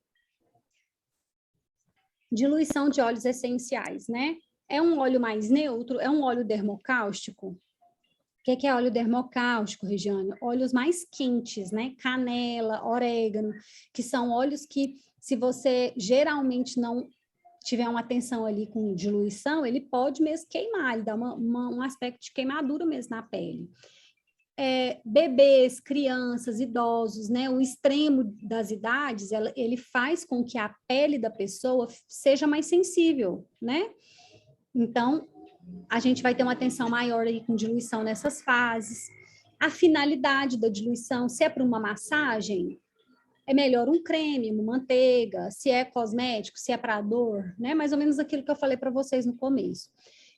[SPEAKER 1] diluição de óleos essenciais, né? É um óleo mais neutro? É um óleo dermocáustico? O que é óleo dermocáustico, Regiane? Óleos mais quentes, né? Canela, orégano, que são óleos que, se você geralmente não tiver uma atenção ali com diluição, ele pode mesmo queimar, ele dá um aspecto de queimadura mesmo na pele. Bebês, crianças, idosos, né? O extremo das idades, ele faz com que a pele da pessoa seja mais sensível, né? Então, a gente vai ter uma atenção maior aí com diluição nessas fases. A finalidade da diluição, se é para uma massagem, é melhor um creme, uma manteiga, se é cosmético, se é para dor, né? Mais ou menos aquilo que eu falei para vocês no começo.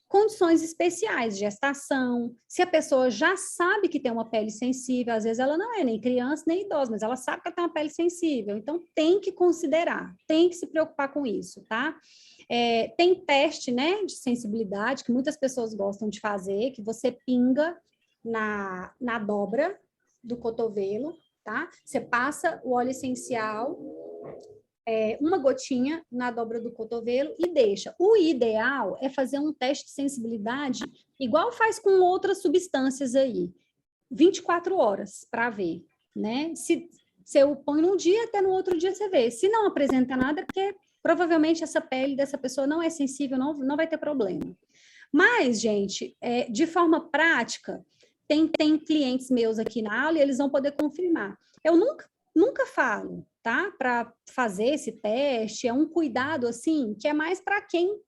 [SPEAKER 1] Condições especiais, gestação, se a pessoa já sabe que tem uma pele sensível, às vezes ela não é nem criança nem idosa, mas ela sabe que ela tem uma pele sensível, então tem que considerar, tem que se preocupar com isso, tá? Tem teste, né, de sensibilidade, que muitas pessoas gostam de fazer, que você pinga na dobra do cotovelo, tá? Você passa o óleo essencial, uma gotinha na dobra do cotovelo e deixa. O ideal é fazer um teste de sensibilidade, igual faz com outras substâncias aí, 24 horas para ver, né? Se eu põe num dia, até no outro dia você vê. Se não apresenta nada, é porque provavelmente essa pele dessa pessoa não é sensível, não vai ter problema. Mas, gente, de forma prática, tem clientes meus aqui na aula e eles vão poder confirmar. Eu nunca falo, tá? Para fazer esse teste, é um cuidado, assim, que é mais para quem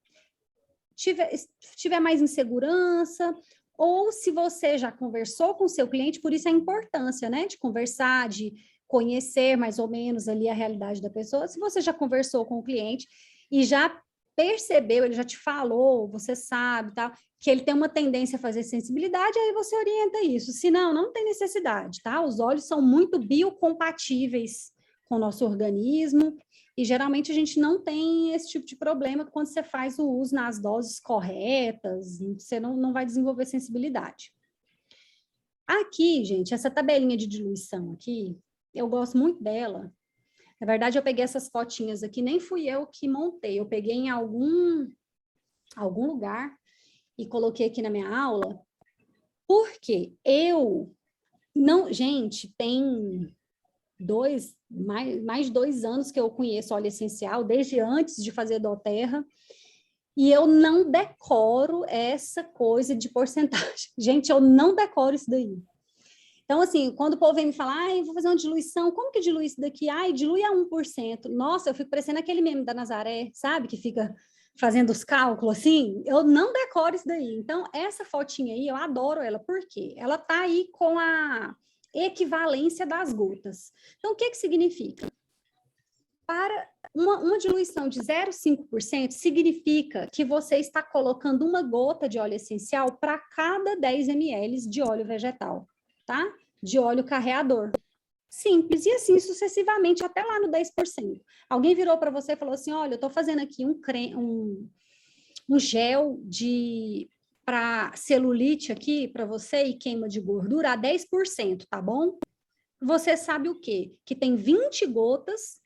[SPEAKER 1] tiver mais insegurança, ou se você já conversou com o seu cliente, por isso a importância, né? De conversar, de conhecer mais ou menos ali a realidade da pessoa. Se você já conversou com o cliente e já percebeu, ele já te falou, você sabe, tá? Que ele tem uma tendência a fazer sensibilidade, aí você orienta isso. Se não tem necessidade, tá? Os óleos são muito biocompatíveis com o nosso organismo e geralmente a gente não tem esse tipo de problema quando você faz o uso nas doses corretas, você não vai desenvolver sensibilidade. Aqui, gente, essa tabelinha de diluição aqui, eu gosto muito dela. Na verdade, eu peguei essas fotinhas aqui, nem fui eu que montei, eu peguei em algum lugar e coloquei aqui na minha aula, porque eu não, gente, tem mais de 2 anos que eu conheço óleo essencial, desde antes de fazer doTERRA, e eu não decoro essa coisa de porcentagem. Gente, eu não decoro isso daí. Então, assim, quando o povo vem me falar, ai, vou fazer uma diluição, como que dilui isso daqui? Ai, dilui a 1%. Nossa, eu fico parecendo aquele meme da Nazaré, sabe? Que fica fazendo os cálculos, assim. Eu não decoro isso daí. Então, essa fotinha aí, eu adoro ela. Por quê? Ela tá aí com a equivalência das gotas. Então, o que que significa? Para uma diluição de 0,5% significa que você está colocando uma gota de óleo essencial para cada 10 ml de óleo vegetal, tá? De óleo carreador. Simples, e assim sucessivamente, até lá no 10%. Alguém virou para você e falou assim, olha, eu estou fazendo aqui um gel para celulite aqui para você e queima de gordura a 10%, tá bom? Você sabe o quê? Que tem 20 gotas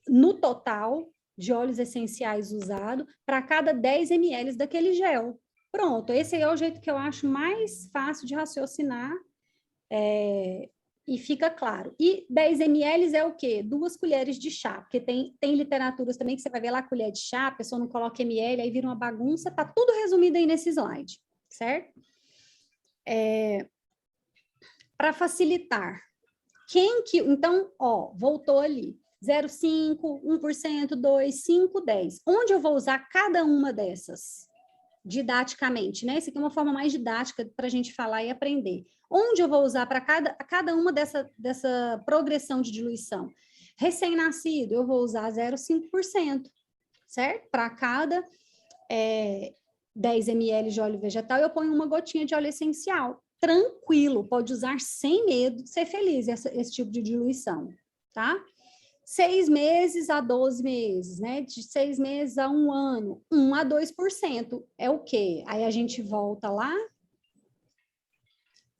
[SPEAKER 1] no total de óleos essenciais usado para cada 10 ml daquele gel. Pronto, esse é o jeito que eu acho mais fácil de raciocinar e fica claro. E 10 ml é o quê? 2 colheres de chá, porque tem literaturas também que você vai ver lá, colher de chá, a pessoa não coloca ml, aí vira uma bagunça, tá tudo resumido aí nesse slide, certo? Para facilitar, então, ó, voltou ali, 0,5, 1%, 2, 5, 10. Onde eu vou usar cada uma dessas? Didaticamente, né? Isso aqui é uma forma mais didática para a gente falar e aprender. Onde eu vou usar para cada uma dessa progressão de diluição? Recém-nascido, eu vou usar 0,5%, certo? Para cada 10 ml de óleo vegetal, eu ponho uma gotinha de óleo essencial. Tranquilo, pode usar sem medo, ser feliz esse tipo de diluição, tá? 6 meses a 12 meses, né? De 6 meses a 1 ano, 1 a 2% é o quê? Aí a gente volta lá,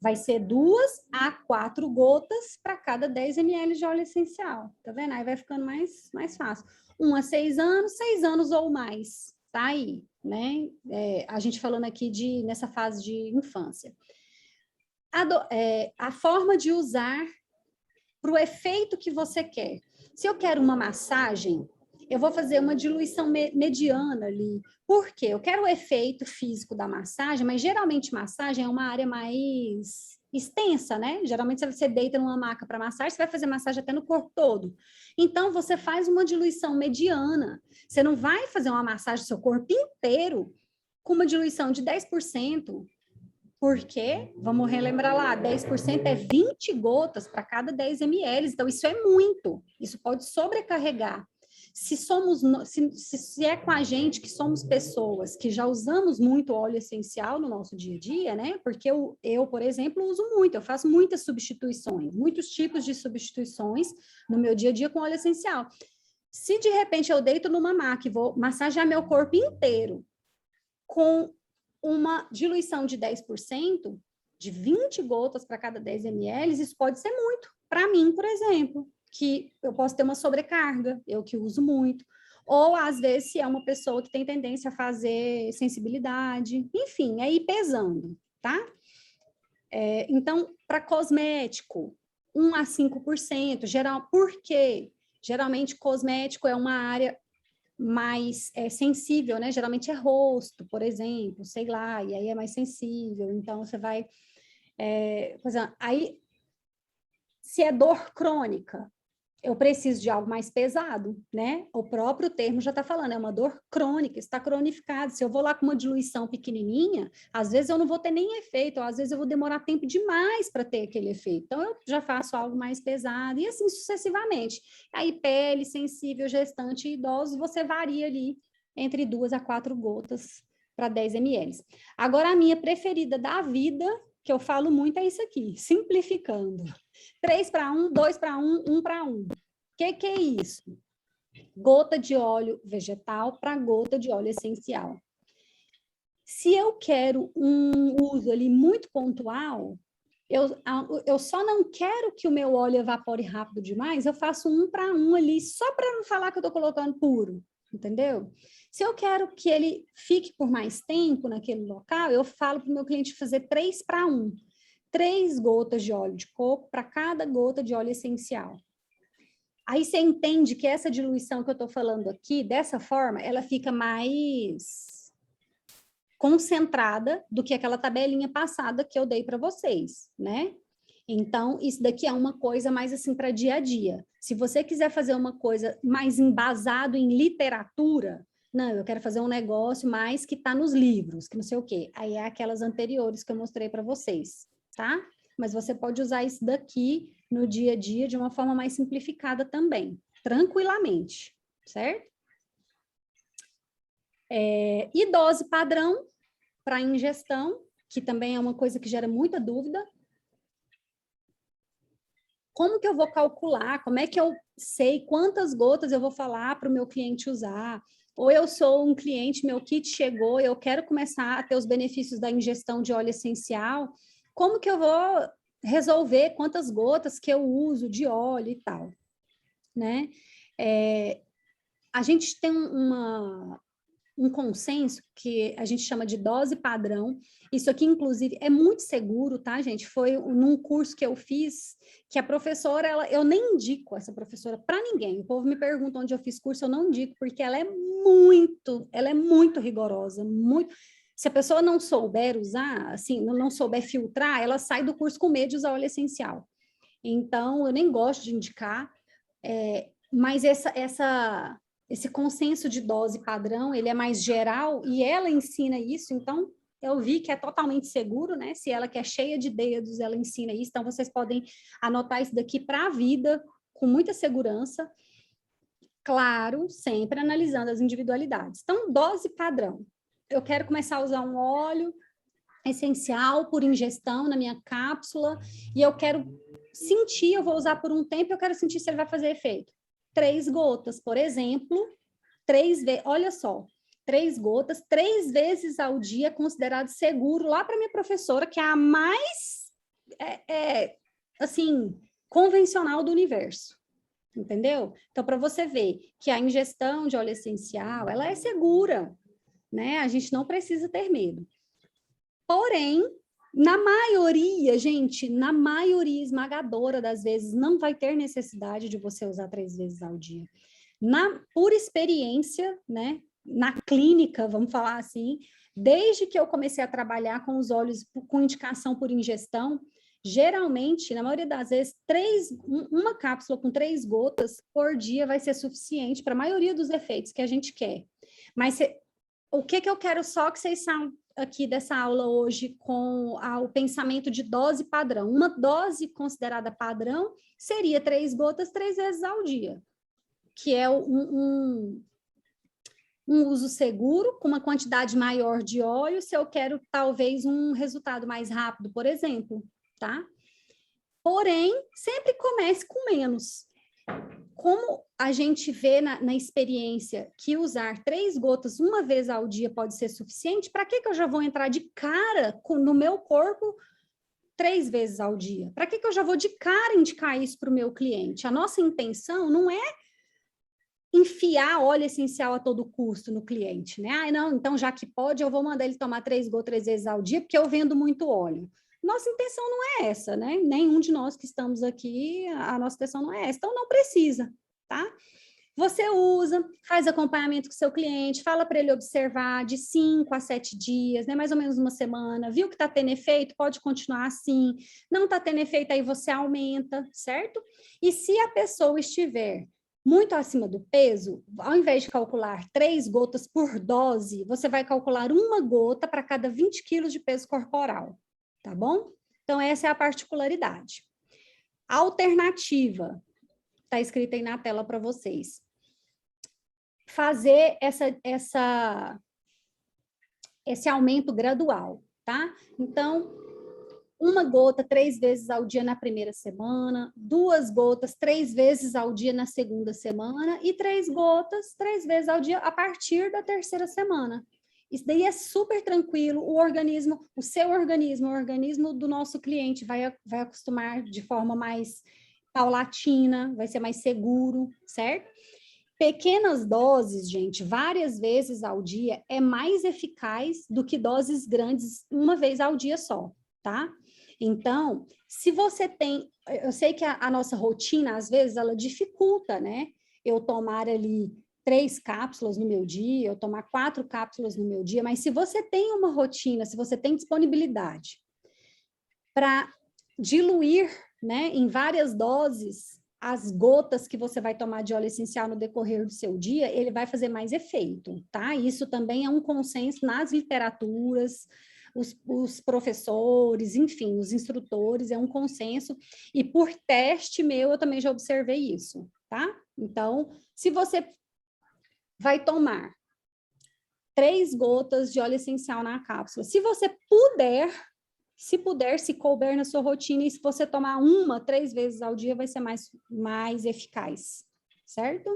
[SPEAKER 1] vai ser 2 a 4 gotas para cada 10 ml de óleo essencial, tá vendo? Aí vai ficando mais fácil. 1 a 6 anos ou mais, tá aí, né? A gente falando aqui nessa fase de infância. A forma de usar para o efeito que você quer. Se eu quero uma massagem, eu vou fazer uma diluição mediana ali. Por quê? Eu quero o efeito físico da massagem, mas geralmente massagem é uma área mais extensa, né? Geralmente você deita numa maca para massagem, você vai fazer massagem até no corpo todo. Então, você faz uma diluição mediana. Você não vai fazer uma massagem do seu corpo inteiro com uma diluição de 10%. Porque, vamos relembrar lá, 10% é 20 gotas para cada 10 ml, então isso é muito, isso pode sobrecarregar. Se é com a gente que somos pessoas que já usamos muito óleo essencial no nosso dia a dia, né? Porque eu, por exemplo, uso muito, eu faço muitas substituições, muitos tipos de substituições no meu dia a dia com óleo essencial. Se de repente eu deito numa maca e vou massagear meu corpo inteiro com uma diluição de 10%, de 20 gotas para cada 10 ml, isso pode ser muito. Para mim, por exemplo, que eu posso ter uma sobrecarga, eu que uso muito. Ou, às vezes, se é uma pessoa que tem tendência a fazer sensibilidade, enfim, aí pesando, tá? Então, para cosmético, 1 a 5%, por quê? Geralmente, cosmético é uma área mais sensível, né? Geralmente é rosto, por exemplo, sei lá, e aí é mais sensível, então você vai... por exemplo, aí, se é dor crônica, eu preciso de algo mais pesado, né? O próprio termo já está falando, é uma dor crônica, está cronificado. Se eu vou lá com uma diluição pequenininha, às vezes eu não vou ter nem efeito, ou às vezes eu vou demorar tempo demais para ter aquele efeito. Então, eu já faço algo mais pesado, e assim sucessivamente. Aí, pele, sensível, gestante e idosos, você varia ali entre 2 a 4 gotas para 10 ml. Agora, a minha preferida da vida, que eu falo muito, é isso aqui, simplificando. 3 para 1, 2 para 1, 1 para 1. O que é isso? Gota de óleo vegetal para gota de óleo essencial. Se eu quero um uso ali muito pontual, Eu só não quero que o meu óleo evapore rápido demais, eu faço 1 para 1 ali, só para não falar que eu estou colocando puro, entendeu? Se eu quero que ele fique por mais tempo naquele local, eu falo para o meu cliente fazer 3 para 1. 3 gotas de óleo de coco para cada gota de óleo essencial. Aí você entende que essa diluição que eu estou falando aqui, dessa forma, ela fica mais concentrada do que aquela tabelinha passada que eu dei para vocês, né? Então, isso daqui é uma coisa mais assim para dia a dia. Se você quiser fazer uma coisa mais embasado em literatura, não, eu quero fazer um negócio mais que está nos livros, que não sei o quê. Aí é aquelas anteriores que eu mostrei para vocês, tá? Mas você pode usar isso daqui no dia a dia de uma forma mais simplificada também, tranquilamente, certo? E dose padrão para ingestão, que também é uma coisa que gera muita dúvida. Como que eu vou calcular? Como é que eu sei quantas gotas eu vou falar para o meu cliente usar? Ou eu sou um cliente, meu kit chegou, eu quero começar a ter os benefícios da ingestão de óleo essencial. Como que eu vou resolver quantas gotas que eu uso de óleo e tal, né? A gente tem um consenso que a gente chama de dose padrão. Isso aqui, inclusive, é muito seguro, tá, gente? Foi num curso que eu fiz, que a professora, eu nem indico essa professora para ninguém. O povo me pergunta onde eu fiz curso, eu não indico, porque ela é muito rigorosa, muito... Se a pessoa não souber usar, assim, não souber filtrar, ela sai do curso com medo de usar óleo essencial. Então, eu nem gosto de indicar, mas esse consenso de dose padrão, ele é mais geral e ela ensina isso, então eu vi que é totalmente seguro, né? Se ela que é cheia de dedos, ela ensina isso, então vocês podem anotar isso daqui para a vida com muita segurança, claro, sempre analisando as individualidades. Então, dose padrão. Eu quero começar a usar um óleo essencial por ingestão na minha cápsula e eu quero sentir, eu vou usar por um tempo, eu quero sentir se ele vai fazer efeito. 3 gotas, por exemplo, 3 vezes, olha só, 3 gotas, 3 vezes ao dia, considerado seguro, lá para minha professora, que é a mais, assim, convencional do universo, entendeu? Então, para você ver que a ingestão de óleo essencial, ela é segura, né? A gente não precisa ter medo. Porém, na maioria, gente, na maioria esmagadora das vezes, não vai ter necessidade de você usar 3 vezes ao dia. Por experiência, né, na clínica, vamos falar assim, desde que eu comecei a trabalhar com os óleos com indicação por ingestão, geralmente, na maioria das vezes, uma cápsula com 3 gotas por dia vai ser suficiente para a maioria dos efeitos que a gente quer. Mas o que eu quero só que vocês saibam aqui dessa aula hoje com o pensamento de dose padrão. Uma dose considerada padrão seria 3 gotas 3 vezes ao dia, que é um uso seguro, com uma quantidade maior de óleo, se eu quero talvez um resultado mais rápido, por exemplo, tá? Porém, sempre comece com menos. Como a gente vê na experiência que usar 3 gotas uma vez ao dia pode ser suficiente, para que eu já vou entrar de cara no meu corpo 3 vezes ao dia? Para que eu já vou de cara indicar isso para o meu cliente? A nossa intenção não é enfiar óleo essencial a todo custo no cliente, né? Ah, não, então já que pode, eu vou mandar ele tomar 3 gotas 3 vezes ao dia, porque eu vendo muito óleo. Nossa intenção não é essa, né? Nenhum de nós que estamos aqui, a nossa intenção não é essa. Então, não precisa, tá? Você usa, faz acompanhamento com o seu cliente, fala para ele observar de 5 a 7 dias, né? Mais ou menos uma semana. Viu que está tendo efeito? Pode continuar assim. Não está tendo efeito, aí você aumenta, certo? E se a pessoa estiver muito acima do peso, ao invés de calcular 3 gotas por dose, você vai calcular 1 gota para cada 20 quilos de peso corporal. Tá bom? Então, essa é a particularidade. A alternativa, está escrita aí na tela para vocês. Fazer esse aumento gradual, tá? Então, 1 gota 3 vezes ao dia na primeira semana, 2 gotas 3 vezes ao dia na segunda semana e 3 gotas 3 vezes ao dia a partir da terceira semana. Isso daí é super tranquilo, o organismo, o seu organismo, o organismo do nosso cliente vai acostumar de forma mais paulatina, vai ser mais seguro, certo? Pequenas doses, gente, várias vezes ao dia é mais eficaz do que doses grandes uma vez ao dia só, tá? Então, se você tem, eu sei que a nossa rotina, às vezes, ela dificulta, né? Eu tomar ali 3 cápsulas no meu dia, eu tomar 4 cápsulas no meu dia, mas se você tem uma rotina, se você tem disponibilidade para diluir, né, em várias doses, as gotas que você vai tomar de óleo essencial no decorrer do seu dia, ele vai fazer mais efeito, tá? Isso também é um consenso nas literaturas, os professores, enfim, os instrutores, é um consenso, e por teste meu, eu também já observei isso, tá? Então, se você vai tomar 3 gotas de óleo essencial na cápsula, se você puder, se couber na sua rotina, e se você tomar 1, 3 vezes ao dia, vai ser mais eficaz, certo?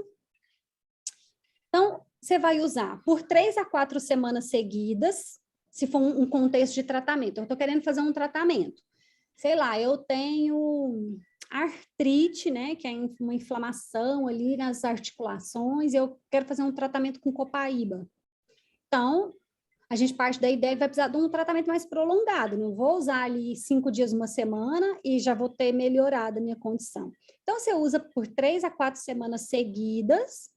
[SPEAKER 1] Então, você vai usar por 3 a 4 semanas seguidas, se for um contexto de tratamento. Eu estou querendo fazer um tratamento. Sei lá, eu tenho artrite, né, que é uma inflamação ali nas articulações, e eu quero fazer um tratamento com copaíba. Então, a gente parte da ideia que vai precisar de um tratamento mais prolongado. Não vou usar ali 5 dias, uma semana, e já vou ter melhorado a minha condição. Então, você usa por 3 a 4 semanas seguidas,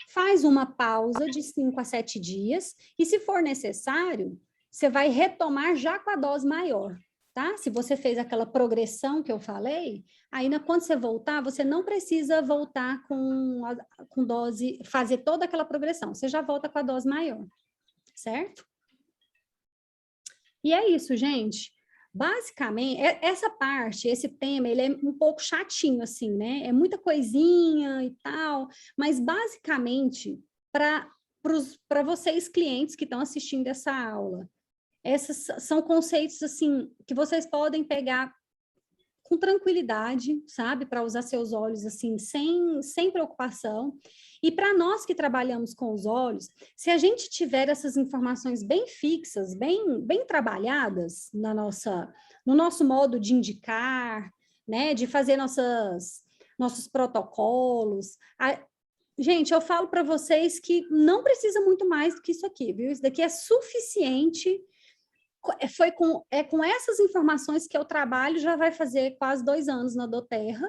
[SPEAKER 1] faz uma pausa de 5 a 7 dias, e se for necessário, você vai retomar já com a dose maior, tá? Se você fez aquela progressão que eu falei, aí quando você voltar, você não precisa voltar com dose, fazer toda aquela progressão, você já volta com a dose maior, certo? E é isso, gente. Basicamente, essa parte, esse tema, ele é um pouco chatinho, assim, né? É muita coisinha e tal, mas basicamente, para vocês clientes que estão assistindo essa aula, esses são conceitos, assim, que vocês podem pegar com tranquilidade, sabe? Para usar seus olhos, assim, sem preocupação. E para nós que trabalhamos com os olhos, se a gente tiver essas informações bem fixas, bem trabalhadas no nosso modo de indicar, né? De fazer nossos protocolos. Gente, eu falo para vocês que não precisa muito mais do que isso aqui, viu? Isso daqui é suficiente. Com essas informações que eu trabalho, já vai fazer quase 2 anos na Doterra,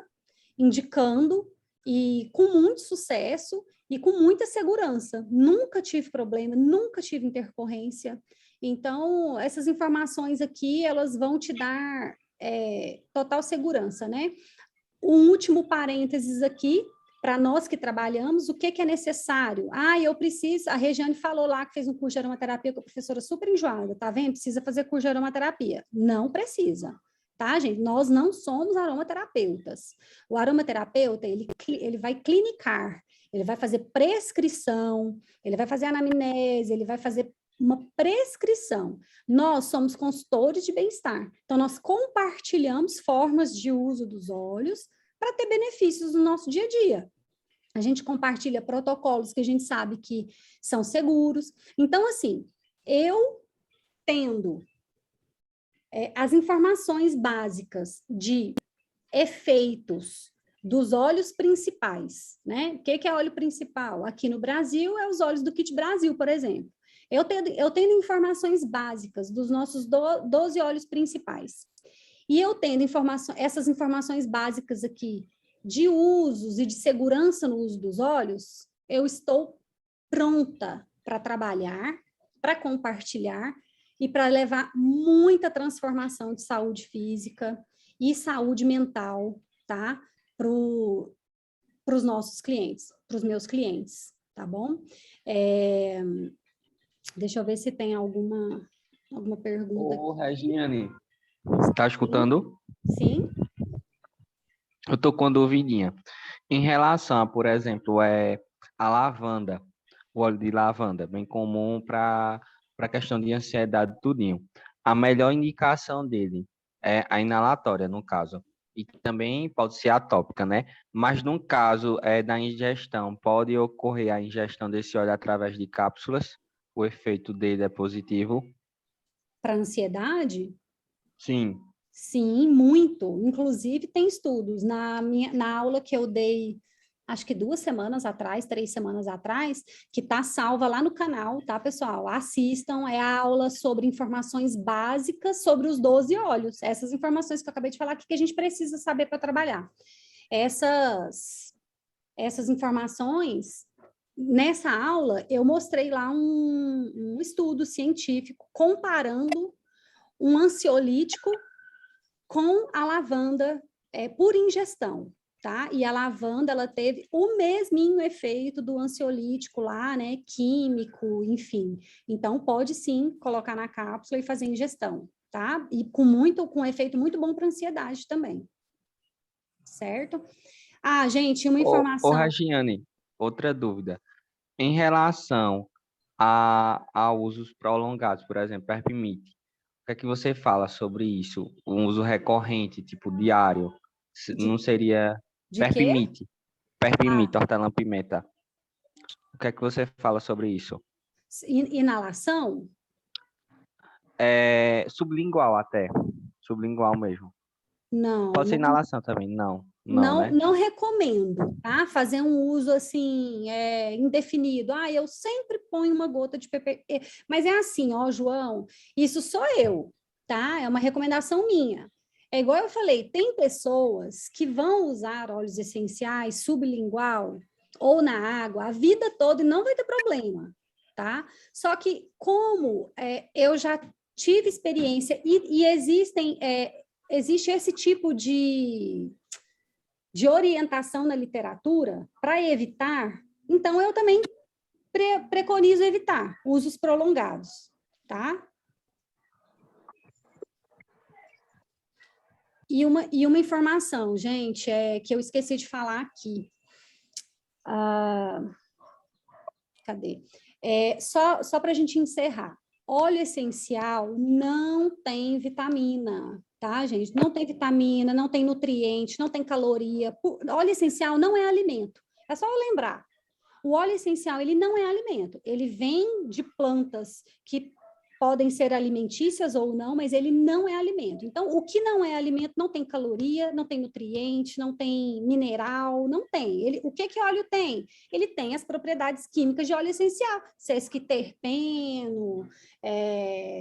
[SPEAKER 1] indicando, e com muito sucesso e com muita segurança. Nunca tive problema, nunca tive intercorrência. Então, essas informações aqui, elas vão te dar total segurança, né? Um último parênteses aqui, para nós que trabalhamos, o que é necessário? Eu preciso, a Regiane falou lá que fez um curso de aromaterapia com a professora super enjoada, tá vendo? Precisa fazer curso de aromaterapia. Não precisa, tá, gente? Nós não somos aromaterapeutas. O aromaterapeuta, ele vai clinicar, ele vai fazer prescrição, ele vai fazer anamnese, ele vai fazer uma prescrição. Nós somos consultores de bem-estar. Então, nós compartilhamos formas de uso dos óleos para ter benefícios no nosso dia a dia. A gente compartilha protocolos que a gente sabe que são seguros. Então, assim, eu tendo as informações básicas de efeitos dos óleos principais, né? O que é óleo principal? Aqui no Brasil, é os óleos do Kit Brasil, por exemplo. Eu tendo informações básicas dos nossos 12 óleos principais. E eu tendo essas informações básicas aqui de usos e de segurança no uso dos óleos, eu estou pronta para trabalhar, para compartilhar e para levar muita transformação de saúde física e saúde mental, tá? Para os nossos clientes, para os meus clientes, tá bom? Deixa eu ver se tem alguma pergunta.
[SPEAKER 8] Ô, Regiane, você está escutando?
[SPEAKER 1] Sim.
[SPEAKER 8] Eu estou com duvidinha. Em relação a, por exemplo, a lavanda, o óleo de lavanda, bem comum para a questão de ansiedade, tudinho. A melhor indicação dele é a inalatória, no caso. E também pode ser atópica, né? Mas no caso da ingestão, pode ocorrer a ingestão desse óleo através de cápsulas o efeito dele é positivo?
[SPEAKER 1] Para ansiedade?
[SPEAKER 8] Sim.
[SPEAKER 1] Sim, muito. Inclusive, tem estudos. Na aula que eu dei, acho que 2 semanas atrás, 3 semanas atrás, que está salva lá no canal, tá, pessoal? Assistam, é a aula sobre informações básicas sobre os 12 óleos. Essas informações que eu acabei de falar aqui que a gente precisa saber para trabalhar. Essas informações, nessa aula, eu mostrei lá um estudo científico comparando um ansiolítico com a lavanda por ingestão, tá? E a lavanda, ela teve o mesminho efeito do ansiolítico lá, né? Químico, enfim. Então, pode sim colocar na cápsula e fazer ingestão, tá? E com um efeito muito bom para ansiedade também. Certo? Ah, gente, uma informação.
[SPEAKER 8] Ô, Regiane, outra dúvida. Em relação a usos prolongados, por exemplo, Perpimite, o que é que você fala sobre isso? Um uso recorrente, tipo diário, não seria
[SPEAKER 1] De quê?
[SPEAKER 8] Perpimite, hortelã-pimenta. O que é que você fala sobre isso?
[SPEAKER 1] Inalação?
[SPEAKER 8] Sublingual até, sublingual mesmo.
[SPEAKER 1] Não.
[SPEAKER 8] Pode ser
[SPEAKER 1] não.
[SPEAKER 8] inalação também? Não, né?
[SPEAKER 1] Não recomendo, tá? Fazer um uso assim, indefinido. Eu sempre ponho uma gota de PPE. Mas é assim, ó, João, isso sou eu, tá? É uma recomendação minha. É igual eu falei, tem pessoas que vão usar óleos essenciais sublingual ou na água a vida toda e não vai ter problema, tá? Só que como eu já tive experiência e existe esse tipo de orientação na literatura para evitar, então eu também preconizo evitar usos prolongados, tá? E uma informação, gente, que eu esqueci de falar aqui. Cadê? Só para a gente encerrar. Óleo essencial não tem vitamina, tá, gente? Não tem vitamina, não tem nutriente, não tem caloria. Óleo essencial não é alimento. É só lembrar. O óleo essencial, ele não é alimento. Ele vem de plantas que podem ser alimentícias ou não, mas ele não é alimento. Então, o que não é alimento não tem caloria, não tem nutriente, não tem mineral, não tem. O que óleo tem? Ele tem as propriedades químicas de óleo essencial, sesquiterpeno,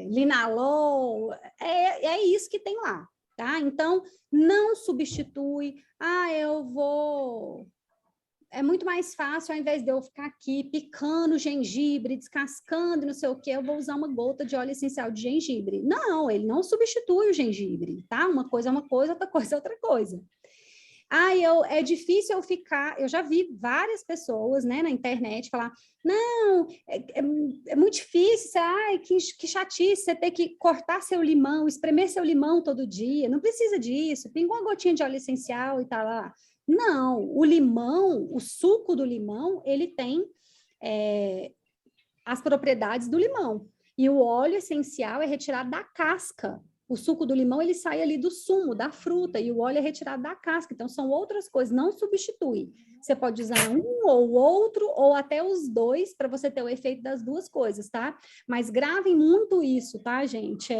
[SPEAKER 1] linalol, é isso que tem lá, tá? Então, não substitui, é muito mais fácil, ao invés de eu ficar aqui picando gengibre, descascando e não sei o que, eu vou usar uma gota de óleo essencial de gengibre. Não, ele não substitui o gengibre, tá? Uma coisa é uma coisa, outra coisa é outra coisa. É difícil eu ficar... Eu já vi várias pessoas, né, na internet falar, não, é muito difícil, que chatice você ter que cortar seu limão, espremer seu limão todo dia, não precisa disso, pinga uma gotinha de óleo essencial e tá lá. Não, o limão, o suco do limão, ele tem as propriedades do limão. E o óleo essencial é retirado da casca. O suco do limão, ele sai ali do sumo, da fruta, e o óleo é retirado da casca. Então, são outras coisas, não substitui. Você pode usar um ou outro, ou até os dois, para você ter o efeito das duas coisas, tá? Mas gravem muito isso, tá, gente?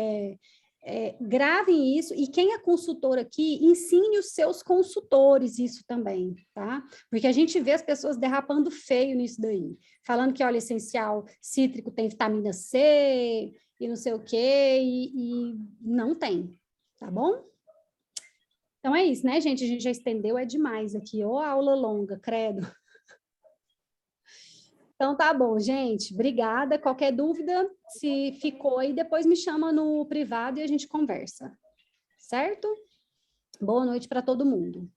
[SPEAKER 1] Gravem isso, e quem é consultor aqui, ensine os seus consultores isso também, tá? Porque a gente vê as pessoas derrapando feio nisso daí, falando que óleo essencial cítrico tem vitamina C e não sei o quê, e não tem, tá bom? Então é isso, né, gente? A gente já estendeu, é demais aqui, ou aula longa, credo. Então, tá bom, gente. Obrigada. Qualquer dúvida, se ficou aí, depois me chama no privado e a gente conversa. Certo? Boa noite para todo mundo.